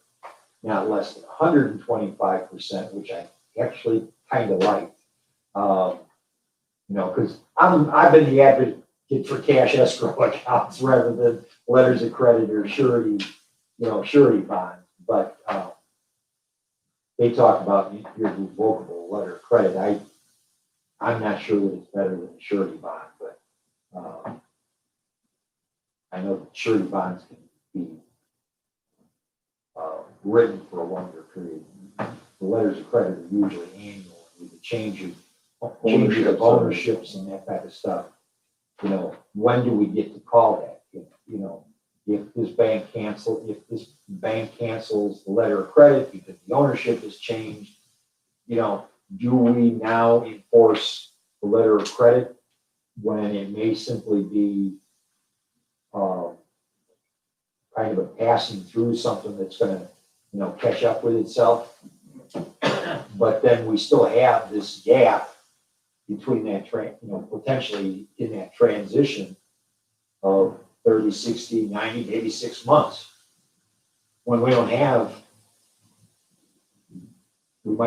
not less than 125%, which I actually kind of like. Because I've been the advocate for cash escrow accounts rather than letters of credit or surety bonds. But they talk about your revocable letter of credit. I'm not sure that it's better than a surety bond, but I know that surety bonds can be written for a longer period. The letters of credit are usually annual with the changes of ownerships and that type of stuff. When do we get to call that? If this bank cancels the letter of credit because the ownership has changed, do we now enforce the letter of credit when it may simply be kind of a passing through something that's going to, catch up with itself? But then we still have this gap between that, potentially in that transition of 30, 60, 90, maybe 6 months. When we might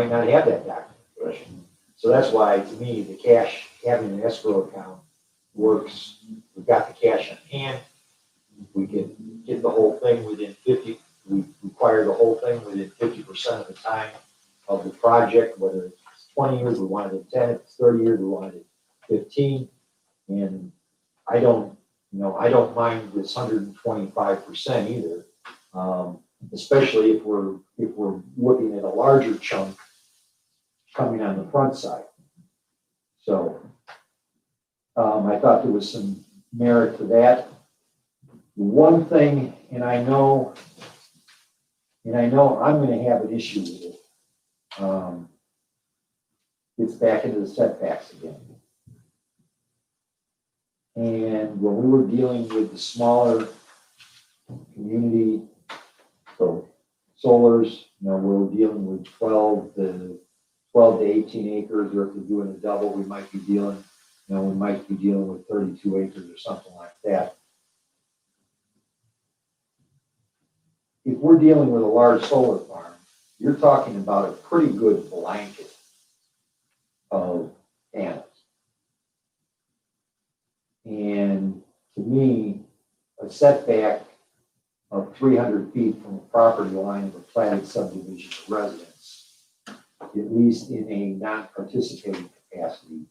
not have that documentation. So that's why, to me, the cash, having an escrow account works. We've got the cash on hand. We can get the whole thing within 50, we require the whole thing within 50% of the time of the project, whether it's 20 years, we want it in 10, if it's 30 years, we want it in 15. And I don't mind this 125% either, especially if we're looking at a larger chunk coming on the front side. So I thought there was some merit to that. One thing, and I know I'm going to have an issue with it. Gets back into the setbacks again. And when we were dealing with the smaller community, so solars, we were dealing with 12 to 12 to 18 acres, or if they're doing a double, we might be dealing, with 32 acres or something like that. If we're dealing with a large solar farm, you're talking about a pretty good blanket of panels. And to me, a setback of 300 feet from the property line of a platted subdivision of residence, at least in a non-participating capacity,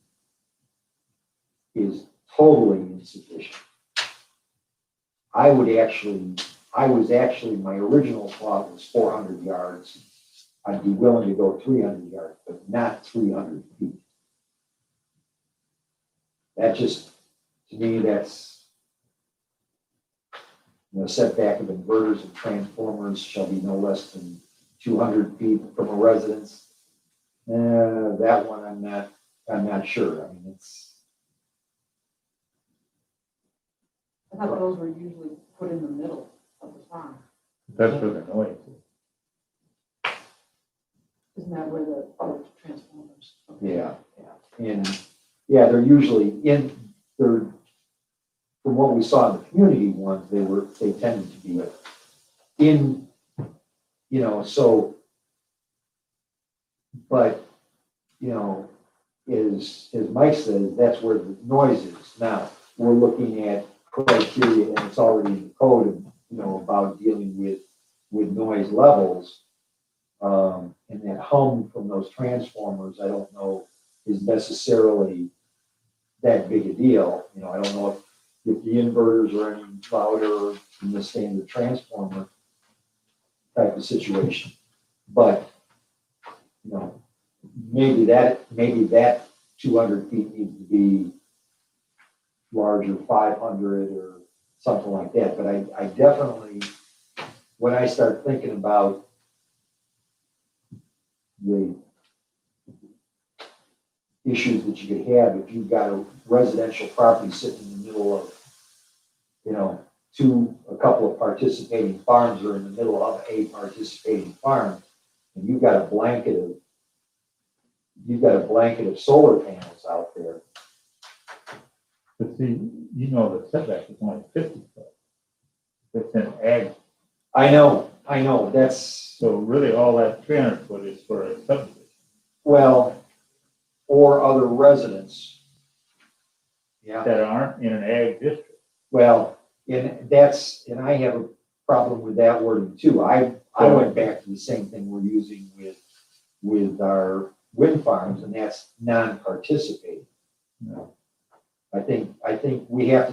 is totally insufficient. I was actually, my original thought was 400 yards. I'd be willing to go 300 yards, but not 300 feet. That just, to me, that's, setback of inverters and transformers shall be no less than 200 feet from a residence. That one, I'm not sure. I mean, I thought those were usually put in the middle of the farm. That's where the noise is. Isn't that where the transformers? yeah. And yeah, they're usually from what we saw in the community ones, they tended to be in, so, but, as Mike said, that's where the noise is. Now, we're looking at criteria, and it's already in the code, about dealing with noise levels. And that hum from those transformers, I don't know, is necessarily that big a deal. I don't know if the inverters are any louder than the standard transformer type of situation. But, maybe that 200 feet needs to be larger, 500 or something like that. But I definitely, when I start thinking about the issues that you could have if you've got a residential property sitting in the middle of, a couple of participating farms, or in the middle of a participating farm, and you've got a blanket of solar panels out there. But see, the setback is only 50 foot. It's an ag, I know, that's, so really all that 300 foot is for a subdivision. well, or other residents. Yeah. That aren't in an ag district. Well, and I have a problem with that wording too. I went back to the same thing we're using with our wind farms, and that's non-participating. No. I think we have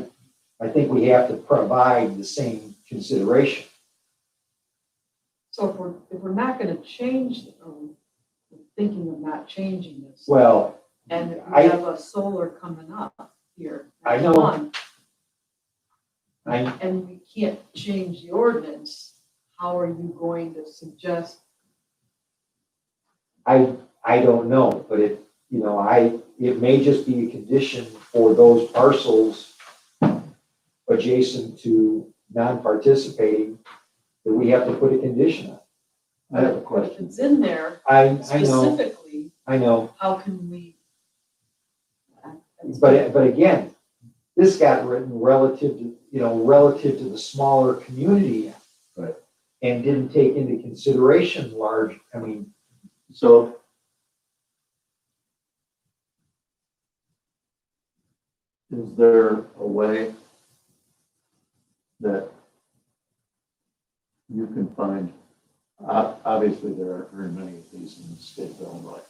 to provide the same consideration. So if we're not gonna change, we're thinking of not changing this. Well, And we I- have a solar coming up here. I know. next month, I, And we can't change the ordinance, how are you going to suggest? I don't know, but it may just be a condition for those parcels adjacent to non-participating that we have to put a condition on. I have a If question. it's in there I know, specifically, how can we? but again, this got written relative to the smaller community. Right. And didn't take into consideration So is there a way that you can find, obviously there aren't very many of these in the state of Illinois,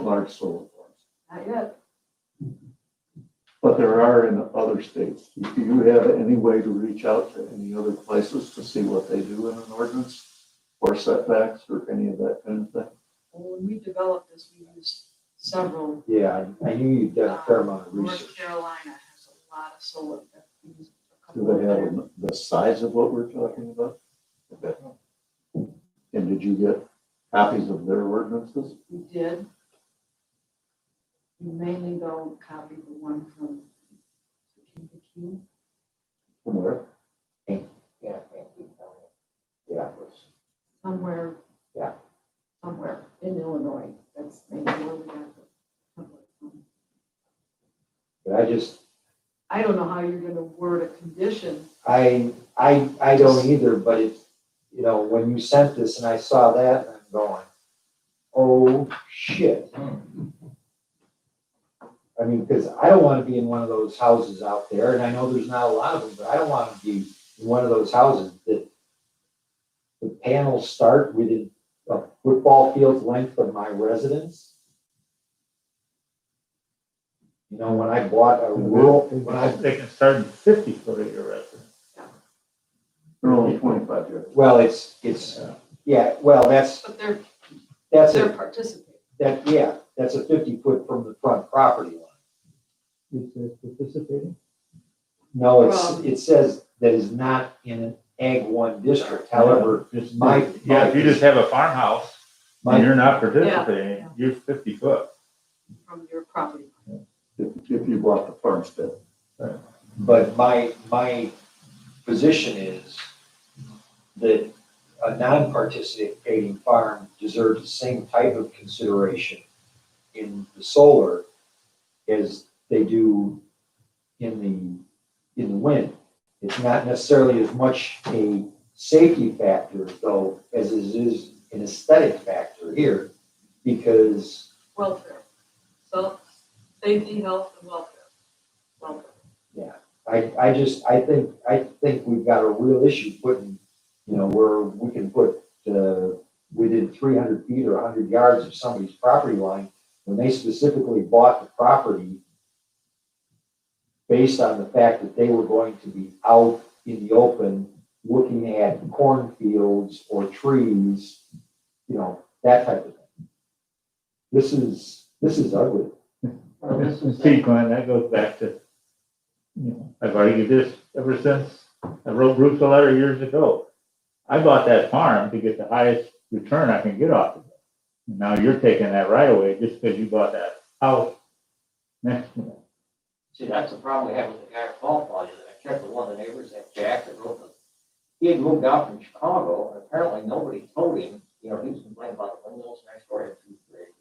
large solar farms, Not yet. but there are in other states. Do you have any way to reach out to any other places to see what they do in an ordinance, or setbacks, or any of that kind of thing? Well, when we developed this, we used several. Yeah, I knew you'd done a fair amount of research. North Carolina has a lot of solar. that we used a Do couple they of have there. the size of what we're talking about? Okay. And did you get copies of their ordinances? We did. We mainly don't copy the one from Kentucky, From where? Yeah, yeah. somewhere. Yeah. Somewhere I don't either, but it's, you know, when you sent this and I saw that, and I'm going, oh, shit. I mean, because I don't want to be in one of those houses out there, and I know there's not a lot of them, but I don't want to be in one of those houses that the panels start within a football field's length of my residence. You know, when I bought a rural, They can start in 50 foot of your residence. They're only 25 yards. well, it's, yeah, well, But that's they're a, participating. that's a 50 foot from the front property line. Is it participating? No, Well- it says that is not in an Ag 1 district, however, Just, my- yeah, if you just have a farmhouse and my, you're not participating, Yeah. you're 50 foot. From your property. If you bought the farmstead. but my position is that a non-participating farm deserves the same type of consideration in the solar as they do in the wind. It's not necessarily as much a safety factor though, as it is an aesthetic factor here, because Welfare. So safety, health, and welfare. Welfare. I think we've got a real issue putting, you know, where we can put, within 300 feet or 100 yards of somebody's property line, when they specifically bought the property based on the fact that they were going to be out in the open, looking at cornfields or trees, you know, that type of thing. This is ugly. Well, this is See, Glenn, that goes back to, you know, I've argued this ever since I wrote Bruce a letter years ago. I bought that farm to get the highest return I can get off of it. And now you're taking that right away just because you bought that house next to it. See, that's the problem we have with the guy at Fall Plaza. I checked with one of the neighbors, that Jack, that wrote the, he had moved out from Chicago, and apparently nobody told him, you know, he was complaining about the windmills next door, had 2 acres.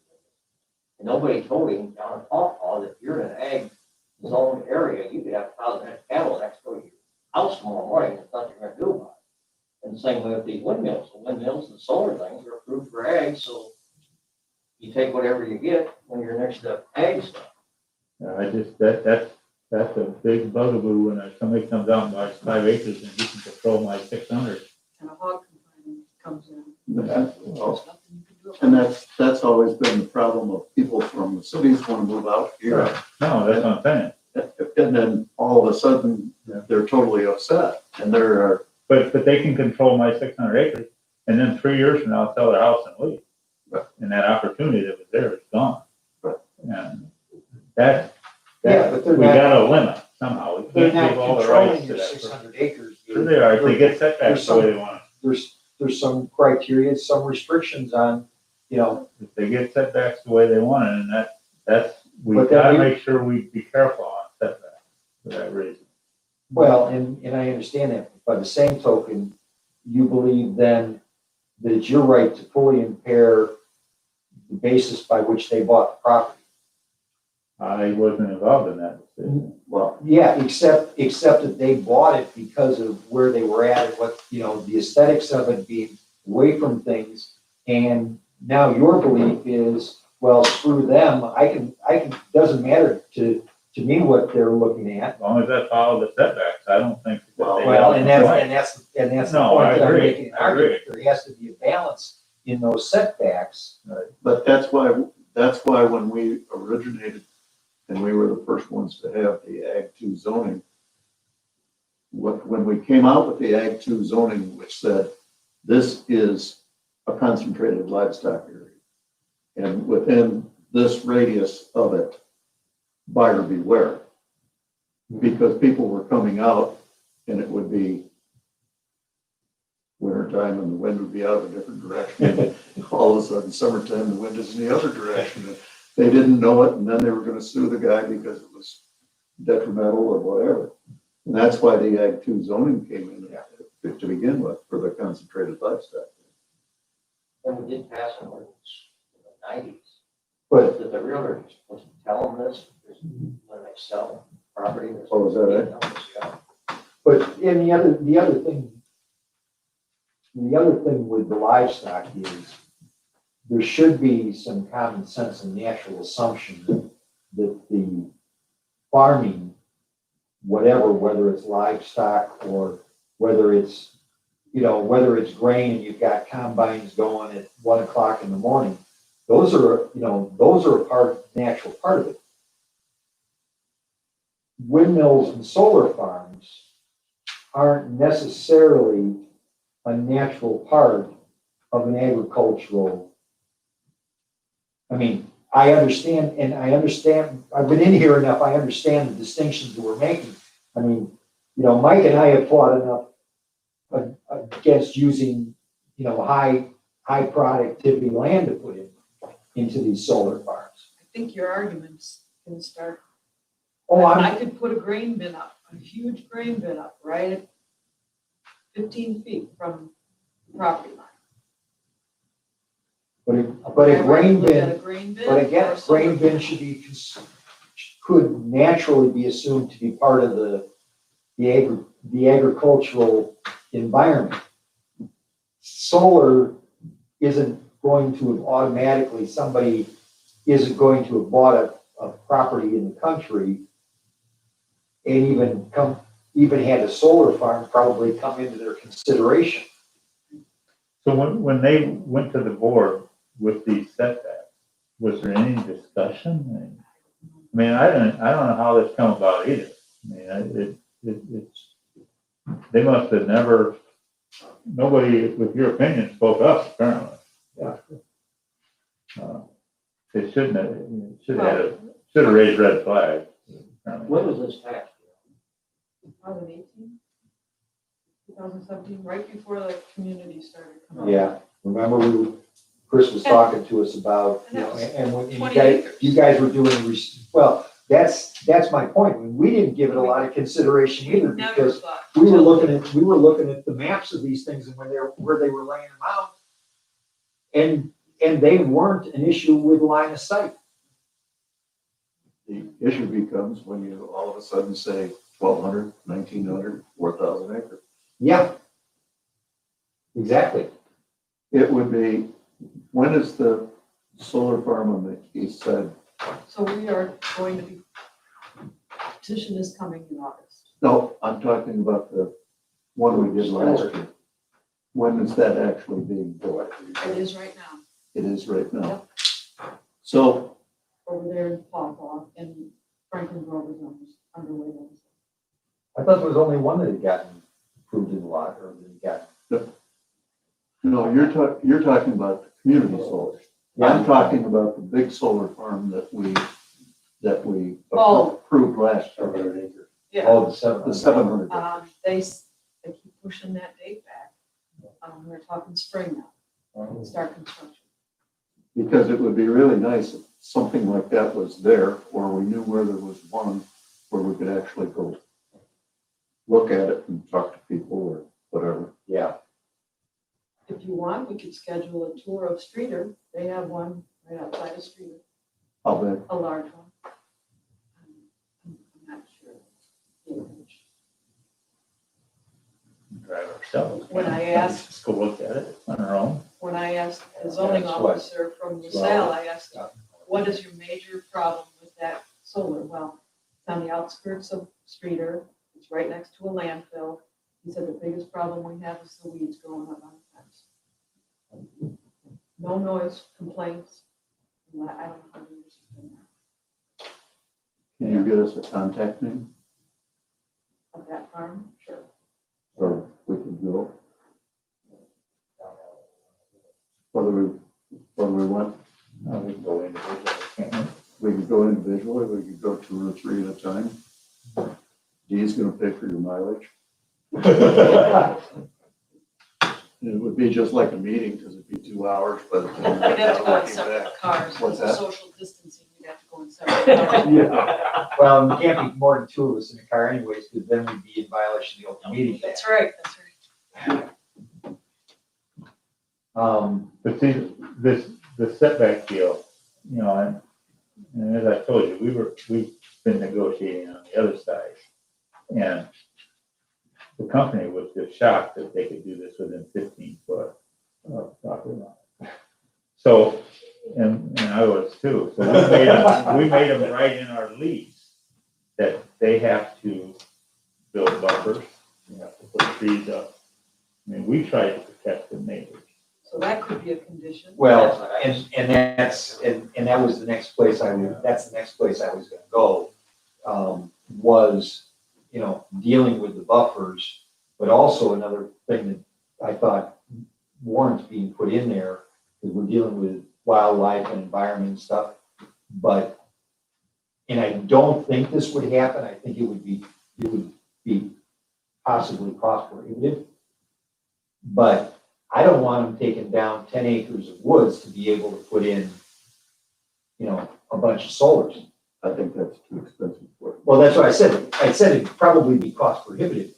And nobody told him down at Fall Plaza, that if you're in an ag zone area, you could have 1,000 head cattle next door to your house tomorrow morning, there's nothing you're gonna do about it. And the same way with the windmills and solar things are approved for ag, so you take whatever you get when you're next to ag stuff. I just, that's a big bugaboo when somebody comes out and buys 5 acres and he can control my 600. And a hog confinement comes in. Well, There's nothing you can do about And it. that's always been the problem of people from the cities want to move out here. No, that's what I'm saying. And then all of a sudden, they're totally upset. And there are, But they can control my 600 acres and then 3 years from now sell their house and leave. Right. And that opportunity that was there is gone. Right. And that, Yeah, but they're we not- got a limit somehow. We They're can't not give all the controlling rights to your that. 600 acres. Sure they are, if they get setbacks the way they want. There's some criteria, some restrictions on, you know, If they get setbacks the way they want it, and that's, we But then gotta we- make sure we be careful on setbacks for that reason. well, and I understand that. By the same token, you believe then that it's your right to fully impair the basis by which they bought the property. I wasn't involved in that decision. well, Yeah, except that they bought it because of where they were at and what, you know, the aesthetics of it being away from things. And now your belief is, well, screw them. I can, doesn't matter to me what they're looking at. As long as I follow the setbacks, I don't think. that they Well, have and a that's right. the No, point I that I'm agree. making an I agree. argument. There has to be a balance in those setbacks. but that's why when we originated and we were the first ones to have the Ag 2 zoning, when we came out with the Ag 2 zoning, which said this is a concentrated livestock area. And within this radius of it, buyer beware. Because people were coming out and it would be wintertime and the wind would be out of a different direction. All of a sudden, summertime, the wind is in the other direction. And they didn't know it, and then they were gonna sue the guy because it was detrimental or whatever. And that's why the Ag 2 zoning came in to begin with, for the concentrated livestock. And we did pass an ordinance in the 90s. But That the realtor is supposed to tell them this, when they sell property. Oh, is that it? Yeah. But, and the other thing with the livestock is there should be some common sense and natural assumption that the farming, whatever, whether it's livestock or whether it's, whether it's grain and you've got combines going at 1 o'clock in the morning, those are a natural part of it. Windmills and solar farms aren't necessarily a natural part of an agricultural. I mean, I understand, I've been in here enough, I understand the distinctions that we're making. I mean, Mike and I have fought enough against using, high productivity land to put into these solar farms. I think your arguments can start. Oh, I could put a grain bin up, a huge grain bin up, right at 15 feet from the property line. But a Am I right grain to look at bin, a grain bin but again, or a a solar grain bin bin? should be, could naturally be assumed to be part of the agricultural environment. Solar isn't going to automatically, somebody isn't going to have bought a property in the country and even had a solar farm probably come into their consideration. So when they went to the board with these setbacks, was there any discussion? I mean, I don't know how this come about either. I mean, it's, they must have never, nobody with your opinion spoke up, apparently. Yeah. They should have raised red flag. apparently. When was this passed? 2018, 2017, right before the community started coming. Yeah, remember Chris was talking to us about, and when 20 acres. you guys were doing, well, that's my point. We didn't give it a lot of consideration either Never because thought. we were looking at the maps of these things and where they were laying them out. And they weren't an issue with line of sight. The issue becomes when you all of a sudden say 1,200, 1,900, 4,000 acres. Yeah. Exactly. It would be, when is the solar farm on the east side? So we are going to be, petition is coming in August. No, I'm talking about the one we did last year. When is that actually being built? It is right now, It is right now. So over there in Paw and Franklin Grove is underway. I thought there was only one that had gotten approved in the lot or that got. no, you're talking about the community solar. I'm talking about the big solar farm that we Oh. approved last year. Yeah, Oh, The 700. they keep pushing that date back. We're talking spring now, start construction. Because it would be really nice if something like that was there, or we knew where there was one where we could actually go look at it and talk to people or whatever. Yeah. If you want, we could schedule a tour of Streeter. They have one right outside of Streeter, How big? a large one. I'm not sure. Drive ourselves. When I asked- Just go look at it on our own. When I asked the zoning That's what- officer from LaSalle, I asked, what is your major problem with that solar? Well, it's on the outskirts of Streeter. It's right next to a landfill. He said the biggest problem we have is the weeds growing up on the fence. No noise complaints. I don't know how many years it's been there. Can you get us a contact name Of that farm, sure. so we can go? Whether we want, No, we can go individually, can't we? we could go individually, we could go 2 or 3 at a time. Dee's gonna pay for your mileage. It would be just like a meeting, because it'd be 2 hours, but. We'd have to go in separate cars. What's For that? social distancing, we'd have to go in separate cars. Yeah. Well, you can't be more than 2 of us in a car anyways, because then we'd be in violation of the open meeting. That's right, that's right. But see, the setback deal, and as I told you, we've been negotiating on the other side. And the company was just shocked that they could do this within 15 foot of property line. So, and I was too, so we made them write in our lease that they have to build buffers, you have to put trees up. I mean, we try to protect the neighbors. So that could be a condition. Well, and that was the next place that's the next place I was gonna go, was, you know, dealing with the buffers, but also another thing that I thought warrants being put in there, because we're dealing with wildlife and environment and stuff, but, and I don't think this would happen, I think it would be possibly cost prohibitive, but I don't want them taking down 10 acres of woods to be able to put in, you know, a bunch of solars. I think that's too expensive for it. Well, that's what I said. I said it'd probably be cost prohibitive.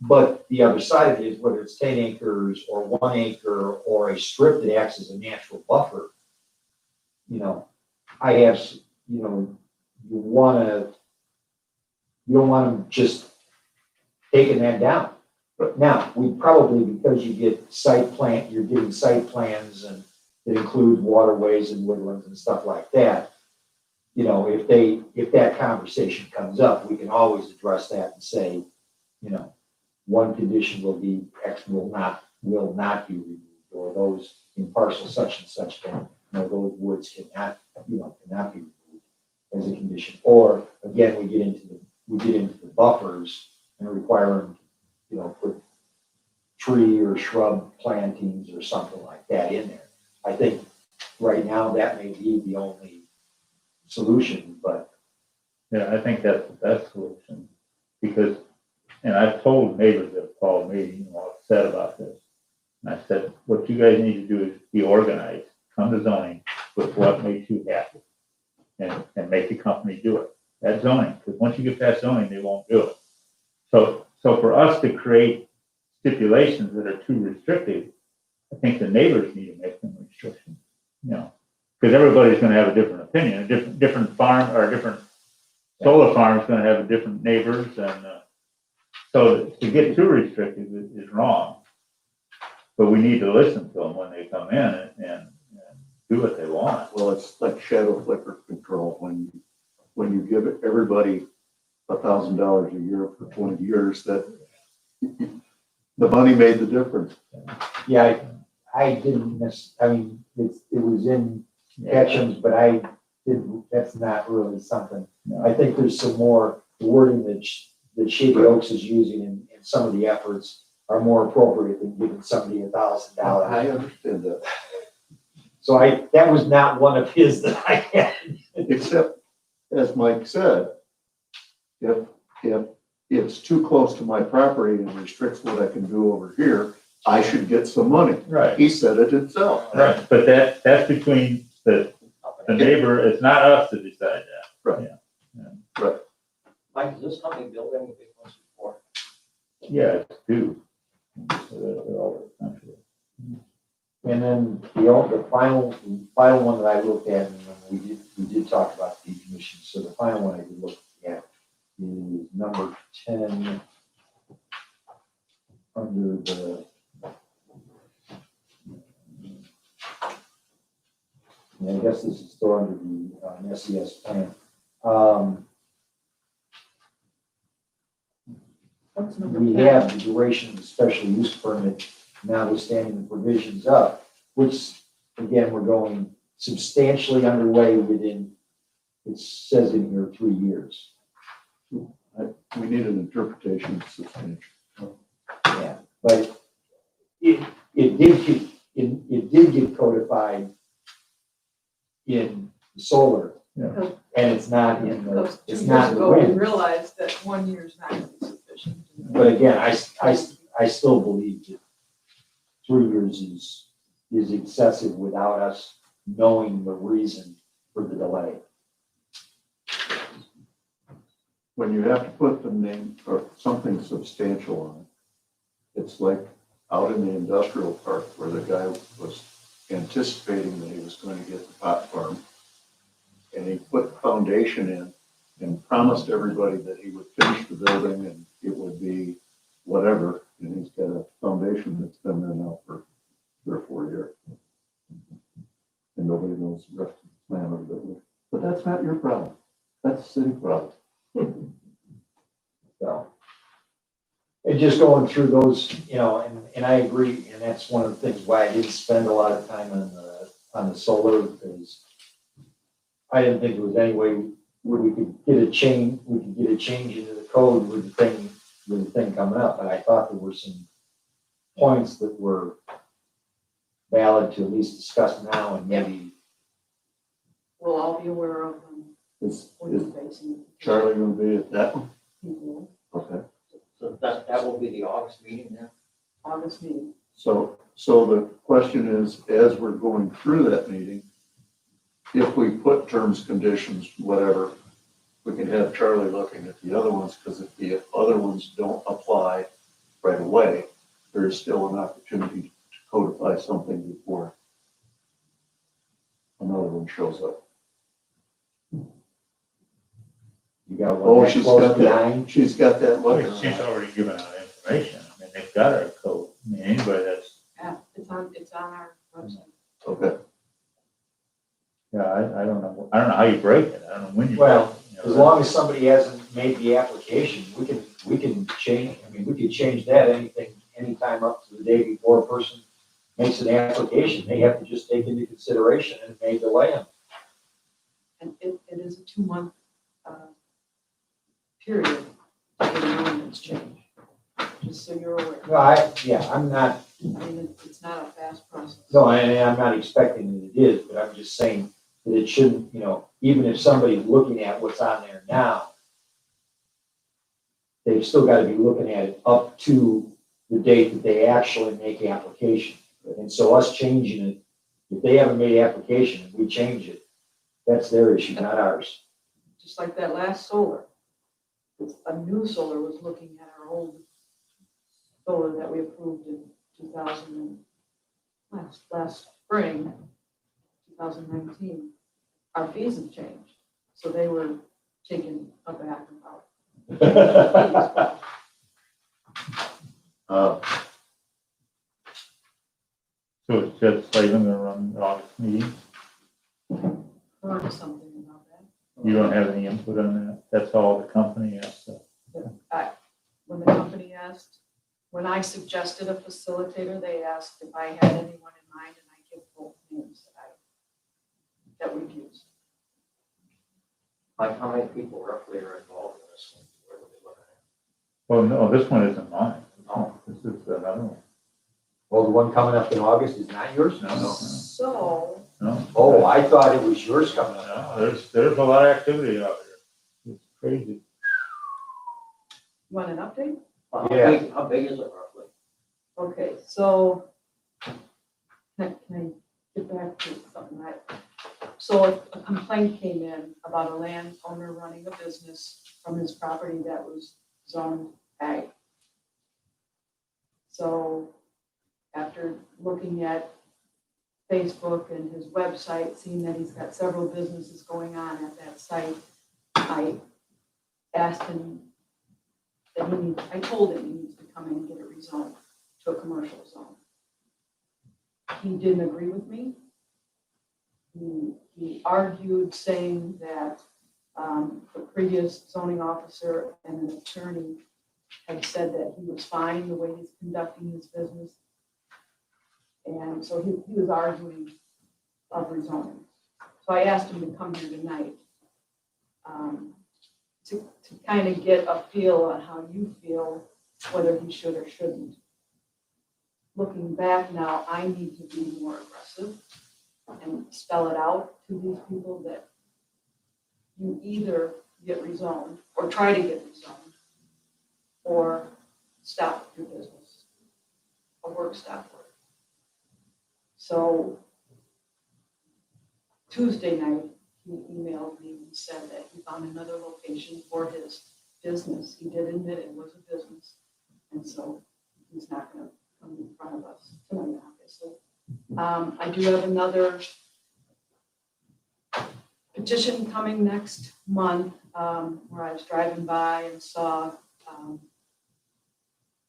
But the other side of it is whether it's 10 acres or 1 acre or a strip that acts as a natural buffer, you know, I have, you know, you don't want them just taking that down. But now, we probably, because you get you're getting site plans and it includes waterways and woodlands and stuff like that. You know, if that conversation comes up, we can always address that and say, you know, one condition will be X will not be removed, or those in parcel such and such, you know, those woods cannot be removed as a condition. Or again, we get into the buffers and require them, you know, put tree or shrub plantings or something like that in there. I think right now that may be the only solution, but Yeah, I think that's the best solution, because, and I've told neighbors that have called me, you know, upset about this. And I said, what you guys need to do is be organized, come to zoning with what makes you happy, and make the company do it. That's zoning, because once you get past zoning, they won't do it. So for us to create stipulations that are too restrictive, I think the neighbors need to make them restrictions, you know, because everybody's going to have a different opinion. A different farm or a different solar farm is going to have different neighbors, and so to get too restrictive is wrong. But we need to listen to them when they come in and do what they want. Well, it's like shadow flicker control. When you give everybody $1,000 a year for 20 years, that the money made the difference. yeah, I didn't I mean, it was in Ketchum's, but that's not really something. No. I think there's some more wording that Shady Oaks is using in some of the efforts are more appropriate than giving somebody $1,000. I understand that. So that was not one of his that I had. Except, as Mike said, if it's too close to my property and restricts what I can do over here, I should get some money. Right. He said it himself. Right, but that's between the neighbor. It's not us to decide that. Right. Yeah. Mike, does this company build any big ones before? Yeah, it's due. So they're all over the country. And then the final one that I looked at, and we did talk about the decommission. So the final one I did look at is number 10 under the I guess this is still under the SES plan. What's number We 10? have the duration of the special use permit notwithstanding the provisions up, which again, we're going substantially underway within, it says in here, 3 years. We need an interpretation of substantial. Yeah, but it did get codified in the solar, Yeah. and it's not in the, Because 2 it's years not in the ago, we wind. realized that 1 year is not going to be sufficient. But again, I still believe that 3 years is excessive without us knowing the reason for the delay. When you have to put the name or something substantial on it, it's like out in the industrial park where the guy was anticipating that he was going to get the pot farm. And he put foundation in and promised everybody that he would finish the building and it would be whatever, and he's got a foundation that's been there now for 3 or 4 years. And nobody knows the rest of the plan of the building. But that's not your problem. That's a city problem. So. And just going through those, and I agree, and that's one of the things why I didn't spend a lot of time on the solar, because I didn't think there was any way where we could get a change into the code with the thing coming up, but I thought there were some points that were valid to at least discuss now and maybe. We'll all be aware of them Is when we're facing. Charlie gonna be at that one? People, Okay. So that will be the August meeting then? August meeting. So the question is, as we're going through that meeting, if we put terms, conditions, whatever, we can have Charlie looking at the other ones, because if the other ones don't apply right away, there's still an opportunity to codify something before another one shows up. You got Oh, one she's close got that, behind. she's got that look. Well, she's already given out information. I mean, they've got our code. I mean, anybody that's, Yeah, it's on our website. Okay, yeah, I don't know. I don't know how you break it. I don't know when you. Well, break it, you know. As long as somebody hasn't made the application, we can change, we could change that anytime up to the day before a person makes an application. They have to just take into consideration and it may delay them. And it is a 2-month period to get an ordinance change, just so you're aware. No, I'm not, I mean, it's not a fast process. no, and I'm not expecting that it is, but I'm just saying that it shouldn't, even if somebody's looking at what's on there now, they've still got to be looking at it up to the date that they actually make the application. And so us changing it, if they haven't made the application and we change it, that's their issue, not ours. Just like that last solar. A new solar was looking at our old solar that we approved in 2000, last spring, 2019. Our fees have changed, so they were taken aback about. So it's just Slavin gonna run the August meeting? Learned something about that. You don't have any input on that? That's all the company has to. When the company asked, when I suggested a facilitator, they asked if I had anyone in mind, and I give both names that we've used. Like how many people roughly are involved in this one? Where are we looking at? Well, no, this one isn't mine. No. This is another one. Well, the one coming up in August is not yours? No. So, No. Oh, I thought it was yours coming up. No, there's a lot of activity out there. It's crazy. you want an update? Yeah. How big is it roughly? Okay, so can I get back to something? So a complaint came in about a landowner running a business from his property that was zoned ag. So after looking at Facebook and his website, seeing that he's got several businesses going on at that site, I asked him that I told him he needs to come in and get it rezoned to a commercial zone. He didn't agree with me. He argued saying that the previous zoning officer and an attorney had said that he was fine the way he's conducting his business. And so he was arguing of rezoning. So I asked him to come here tonight to kind of get a feel on how you feel, whether he should or shouldn't. Looking back now, I need to be more aggressive and spell it out to these people that you either get rezoned or try to get rezoned or stop your business, a work stop work. So Tuesday night, he emailed me and said that he found another location for his business. He did admit it was a business. And so he's not going to come in front of us tonight, obviously. I do have another petition coming next month where I was driving by and saw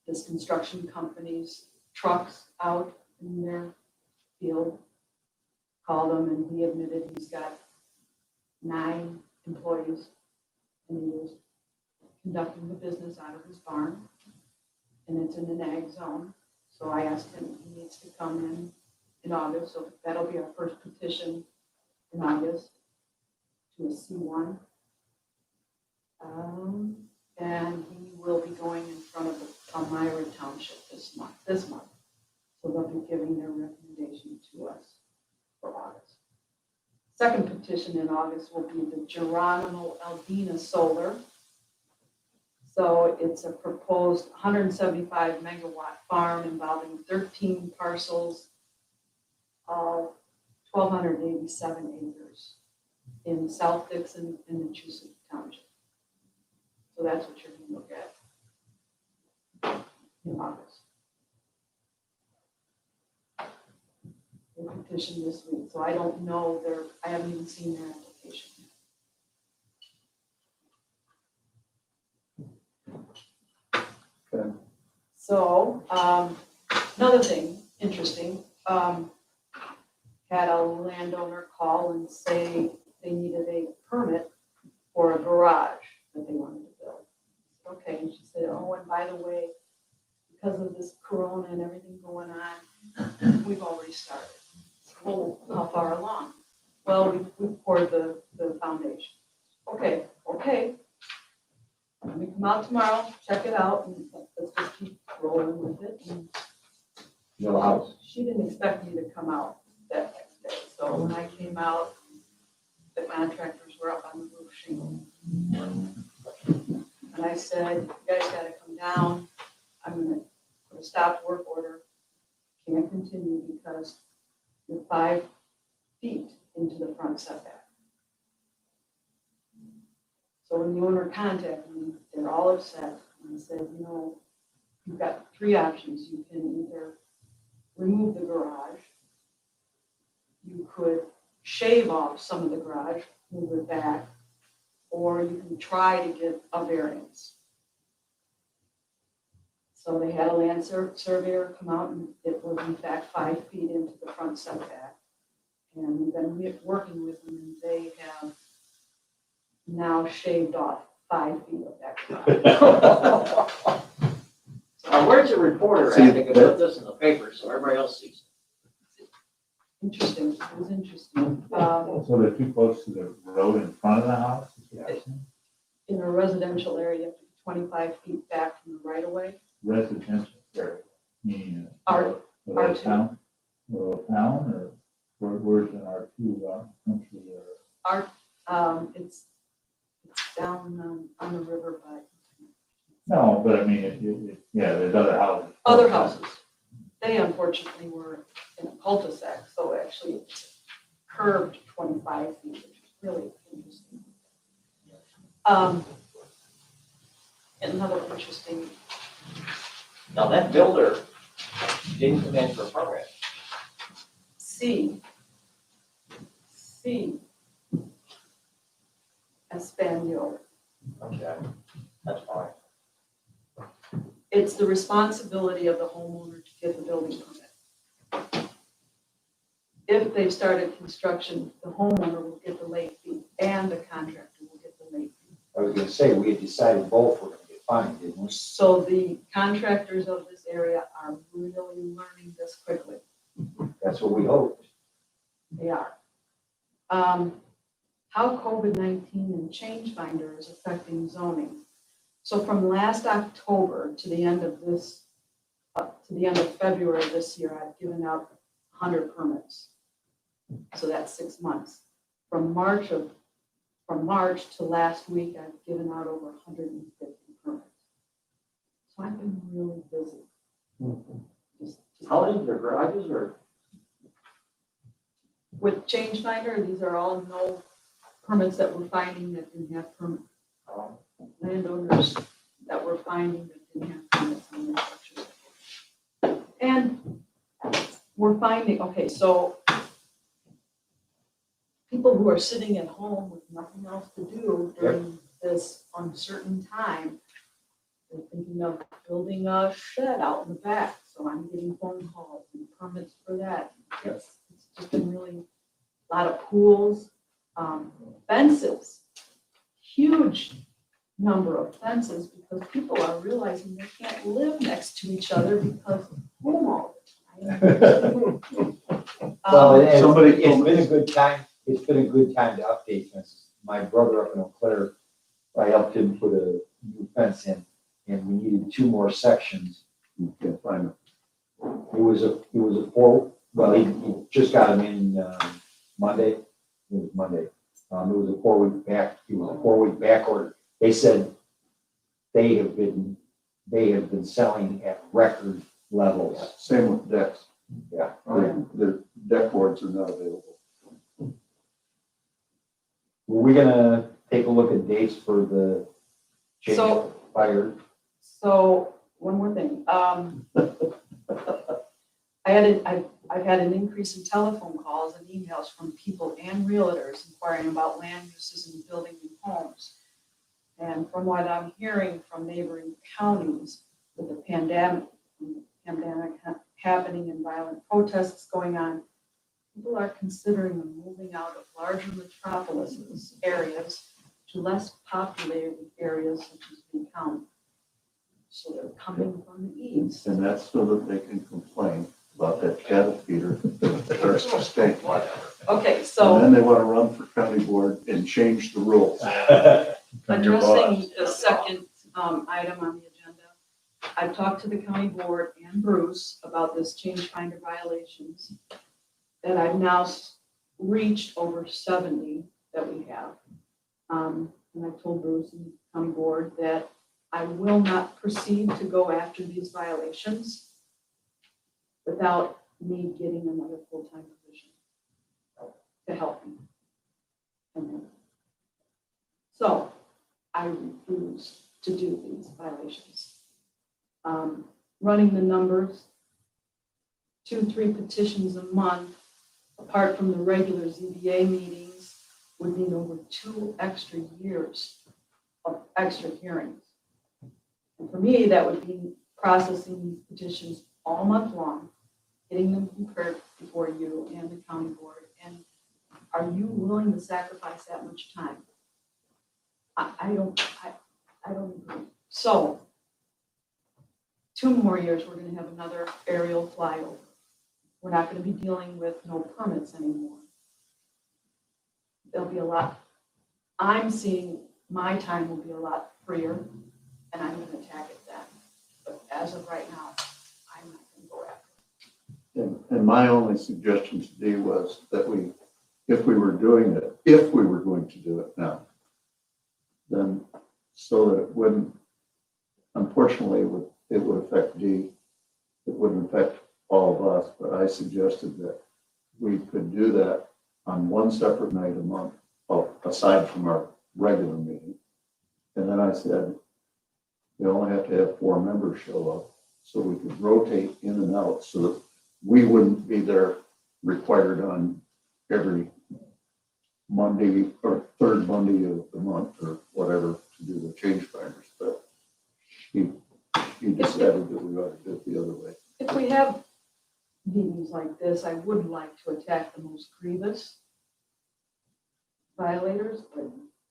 this construction company's trucks out in their field. Called him and he admitted he's got 9 employees and he was conducting the business out of his barn. And it's in an ag zone. So I asked him, he needs to come in August, so that'll be our first petition in August to a C1. And he will be going in front of the Elmira Township this month. So they'll be giving their recommendation to us for August. Second petition in August will be the Geronimo Aldina Solar. So it's a proposed 175 megawatt farm involving 13 parcels of 1,287 acres in South Dixon and Nichusa Township. So that's what you're going to look at in August. They petitioned this week, so I don't know I haven't even seen their application yet. Okay. So, another thing, interesting, had a landowner call and say they needed a permit for a garage that they wanted to build. Okay, and she said, oh, and by the way, because of this corona and everything going on, we've already started. Well, how far along? Well, we poured the foundation. Okay. Let me come out tomorrow, check it out, and let's just keep rolling with it. And No house. she didn't expect me to come out that next day. So when I came out, the contractors were up on the roof shingle. And I said, you guys gotta come down. I'm gonna put a stop work order. Can't continue because you're 5 feet into the front setback. So when the owner contacted me, they're all upset. And I said, you've got 3 options. You can either remove the garage, you could shave off some of the garage, move it back, or you can try to get a variance. So they had a land surveyor come out, and it was in fact 5 feet into the front setback. And we've been working with them, and they have now shaved off 5 feet of that garage. Now, where's the reporter See, at? They could put this in the paper so everybody else sees it. Interesting, it was interesting. So they're too close to the road in front of the house? Is what you're saying? In a residential area, you have to be 25 feet back from the right of way. Residential area, meaning R- a little R2. town, or where's an R2 country or? It's down on the river, but No, but I mean, yeah, there's other houses. other houses. They unfortunately were in a cul-de-sac, so actually it's curved 25 feet, which is really interesting. Another interesting, Now, that builder didn't come in for a permit. C. Espanol. Okay, that's fine. It's the responsibility of the homeowner to get the building permit. If they've started construction, the homeowner will get the late fee and the contractor will get the late fee. I was gonna say, we had decided both were gonna get fined, didn't we? So the contractors of this area are really learning this quickly. That's what we hoped. They are. How COVID-19 and Change Finder is affecting zoning. So from last October to the end of February this year, I've given out 100 permits. So that's 6 months. From March to last week, I've given out over 150 permits. So I've been really busy. Just How is their garages or? with Change Finder, these are all no permits that we're finding that didn't have permit. Landowners that we're finding that didn't have permits on their structures. And we're finding, okay, so people who are sitting at home with nothing else to do during this uncertain time They're thinking of building a shed out in the back, so I'm getting phone calls and permits for that. It's just been really a lot of pools, fences, huge number of fences because people are realizing they can't live next to each other because of home all the time. Well, and Somebody it's told me- been a good time, it's been a good time to update fences. My brother up in Eau Claire, I helped him put a new fence in, and we needed 2 more sections. You can't find them. It was a 4, well, he just got them in, Monday. It was Monday. It was a 4-week back order. They said they have been selling at record levels. Same with decks. Yeah. The deck boards are not available. Were we gonna take a look at dates for the change So- fire? So, one more thing, I've had an increase in telephone calls and emails from people and realtors inquiring about land uses and building new homes. And from what I'm hearing from neighboring counties with the pandemic happening and violent protests going on, people are considering moving out of larger metropolises areas to less populated areas such as Lee County. So they're coming from the east. And that's so that they can complain about that cattle feeder that starts to stink. Okay, And so then they want to run for county board and change the rules. From your boss. addressing the second item on the agenda, I've talked to the county board and Bruce about this change finder violations. And I've now reached over 70 that we have. And I told Bruce and the county board that I will not proceed to go after these violations without me getting another full-time position to help me. And so I refuse to do these violations. Running the numbers, 2-3 petitions a month, apart from the regular ZBA meetings, would mean over 2 extra years of extra hearings. And for me, that would be processing these petitions all month long, getting them prepared before you and the county board. And are you willing to sacrifice that much time? I don't agree. So 2 more years, we're gonna have another aerial flyover. We're not gonna be dealing with no permits anymore. There'll be a lot, I'm seeing my time will be a lot freer, and I'm gonna attack it then. But as of right now, I'm not gonna go after it. And my only suggestion today was that if we were going to do it now, then so that it wouldn't, unfortunately, it would affect Dee. It wouldn't affect all of us, but I suggested that we could do that on one separate night a month, aside from our regular meeting. And then I said, we only have to have 4 members show up, so we could rotate in and out so that we wouldn't be there required on every Monday or 3rd Monday of the month or whatever to do the change finders. But he decided that we ought to do it the other way. If we have meetings like this, I would like to attack the most grievous violators, but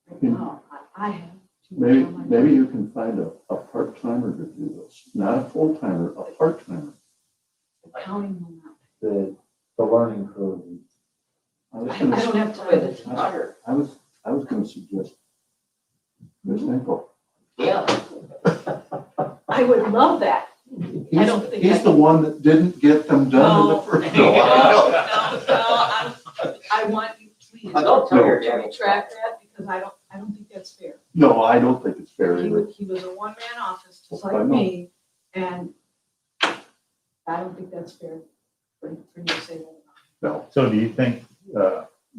right now, I have too much Maybe, on my maybe plate. you can find a part-timer to do this, not a full-timer, a part-timer. The county will not. The learning curve. I was I gonna- don't have time. I was gonna suggest Ms. Nickel. Yeah. I would love that. I don't think He's I- the one that didn't get them done in the No. first. No, I want you, please, Don't tell your to dad. retract that, because I don't think that's fair. No, I don't think it's fair He either. was a one-man office, just I like know. me, and I don't think that's fair for you to say that. No, So do you think,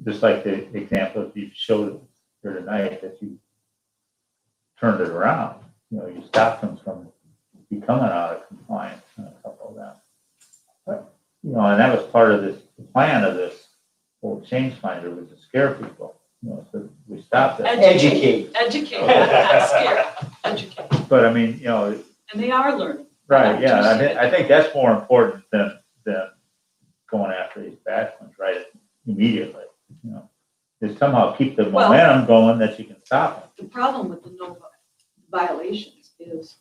just like the example you showed here tonight, that you turned it around? You know, you stopped them from becoming out of compliance on a couple of them. But, you know, and that was part of this, the plan of this whole change finder was to scare people. so we stopped that. Educate. Educate, not scare, educate. But I mean, And they are learning. right, yeah, I think that's more important than going after these bad ones right immediately, Is somehow keep the Well- momentum going that you can stop them. The problem with the no violations is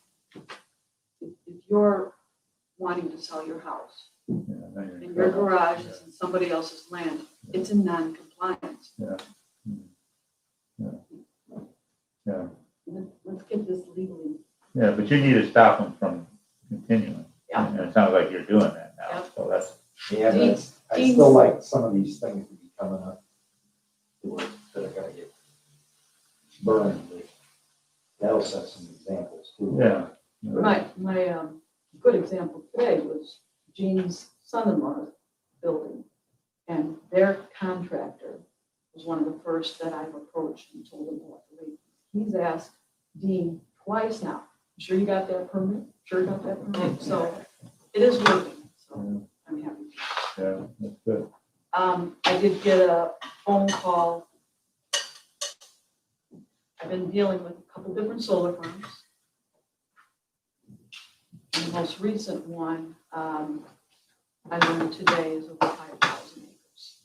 if you're wanting to sell your house and your garage is in somebody else's land, it's in non-compliance. Yeah. Let's get this legally. Yeah, but you need to stop them from continuing. Yeah. And it sounds like you're doing that now, Yeah. so that's, Yeah, Dean- that's, I Dean's- still like some of these things to be coming up to it that are gonna get burned. That'll set some examples too. yeah. My good example today was Jean's son-in-law's building. And their contractor was one of the first that I've approached and told him what to leave. He's asked Dean twice now, sure you got that permit? Sure you got that permit? So it is working, so I'm happy. Yeah, that's good. I did get a phone call. I've been dealing with a couple different solar farms. And the most recent one, I learned today is over 5,000 acres.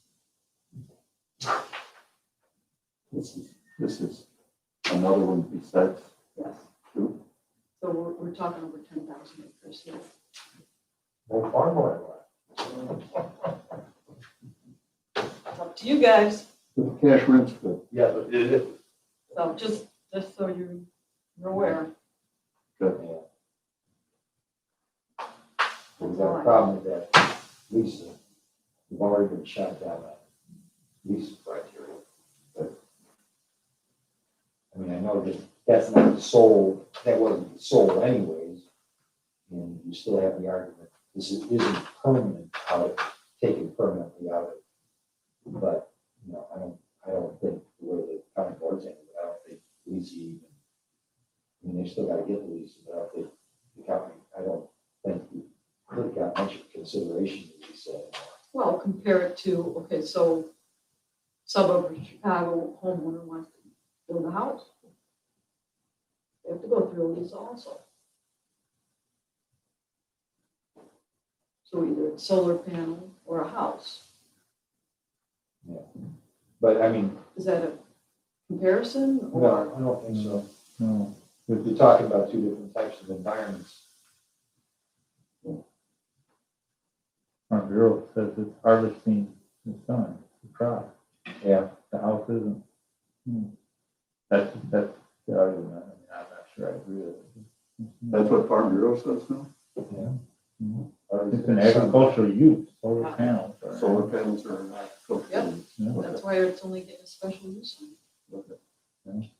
This is another one besides Yes. two. So we're talking over 10,000 acres here. No farmland It's up to you guys. But the cash rent's good. Yeah, but it, So just so you're aware. Good. we've got a problem with that Lisa. We've already been shot down on Lisa criteria. But, I mean, I know that that's not sold, that wasn't sold anyways. And you still have the argument, this isn't permanent out of, taken permanently out of. But, I don't think the way the county board's handled it, I don't think Lisa even, I mean, they still gotta get the Lisa, but I don't think the county, I don't think we really got much consideration to Lisa anymore. Well, compare it to, okay, so suburb of Chicago homeowner wants to build a house. They have to go through a lease also. So either it's solar panel or a house. But I mean, Is that a comparison or? no, I don't think so. No, If you're talking about two different types of environments. Farm Bureau says it's harvesting the sun, the crop, Yeah. the house isn't. That's the argument, I mean, I'm not sure I agree with it. That's what Farm Bureau says now? It's an agricultural use, solar panels. are- Solar panels are not. Yep. Yeah. That's why it's only getting a special use.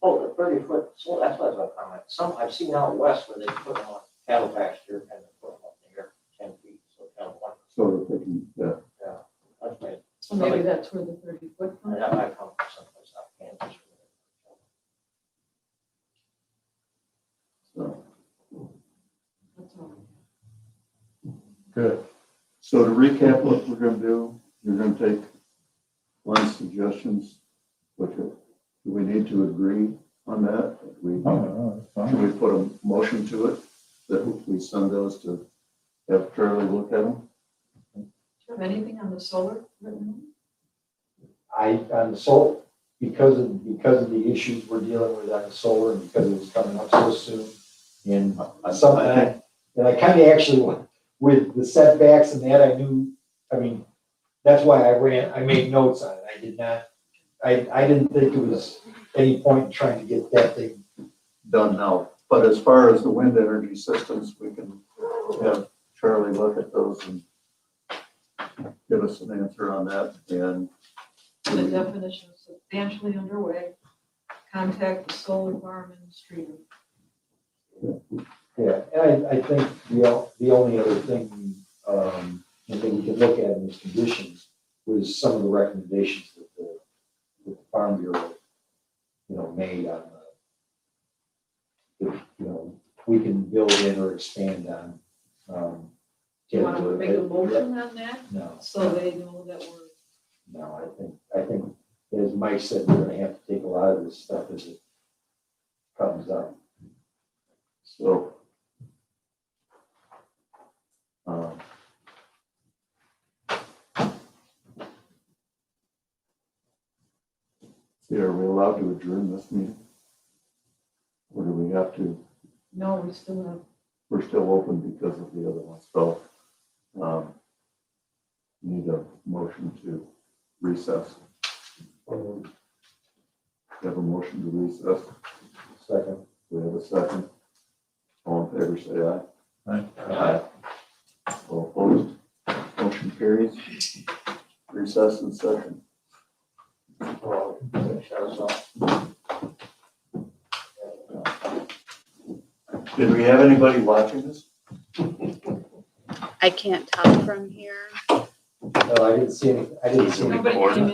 Oh, the 30-foot, so that's what I was gonna comment. Some, I've seen out west where they put them on cattle pasture and they put them up there 10 feet, so kind of one, So that they can, that's my, So maybe that's where the 30-foot comes. that might come from someplace out Kansas. so. That's all. Good. So to recap what we're gonna do, you're gonna take Glenn's suggestions, do we need to agree on that? Oh, that's Should fine. we put a motion to it, that we send those to have Charlie look at them? Do you have anything on the solar written? On the solar, because of the issues we're dealing with on the solar and because it was coming up so soon. And I kind of actually, with the setbacks and that, I knew, I mean, that's why I made notes on it. I did not, I didn't think it was any point in trying to get that thing. Done now, but as far as the wind energy systems, we can have Charlie look at those and give us an answer on that, and The definition is substantially underway. Contact the solar farm industry. Yeah, and I think the only other thing, that we could look at in these conditions was some of the recommendations that the Farm Bureau, made on we can build in or expand on. Do you want to make a motion on that? No, So they know that we're, no, I think as Mike said, we're gonna have to take a lot of this stuff as it comes up. So. See, are we allowed to adjourn this meeting? Or do we have to, No, we still have, we're still open because of the other one, so, need a motion to recess. We have a motion to recess. Second. We have a second. All in favor, say aye. Aye. All opposed? Motion carries. Recess in session. Well, shut us off. Did we have anybody watching this? I can't tell from here. No, I didn't see any, nobody came in.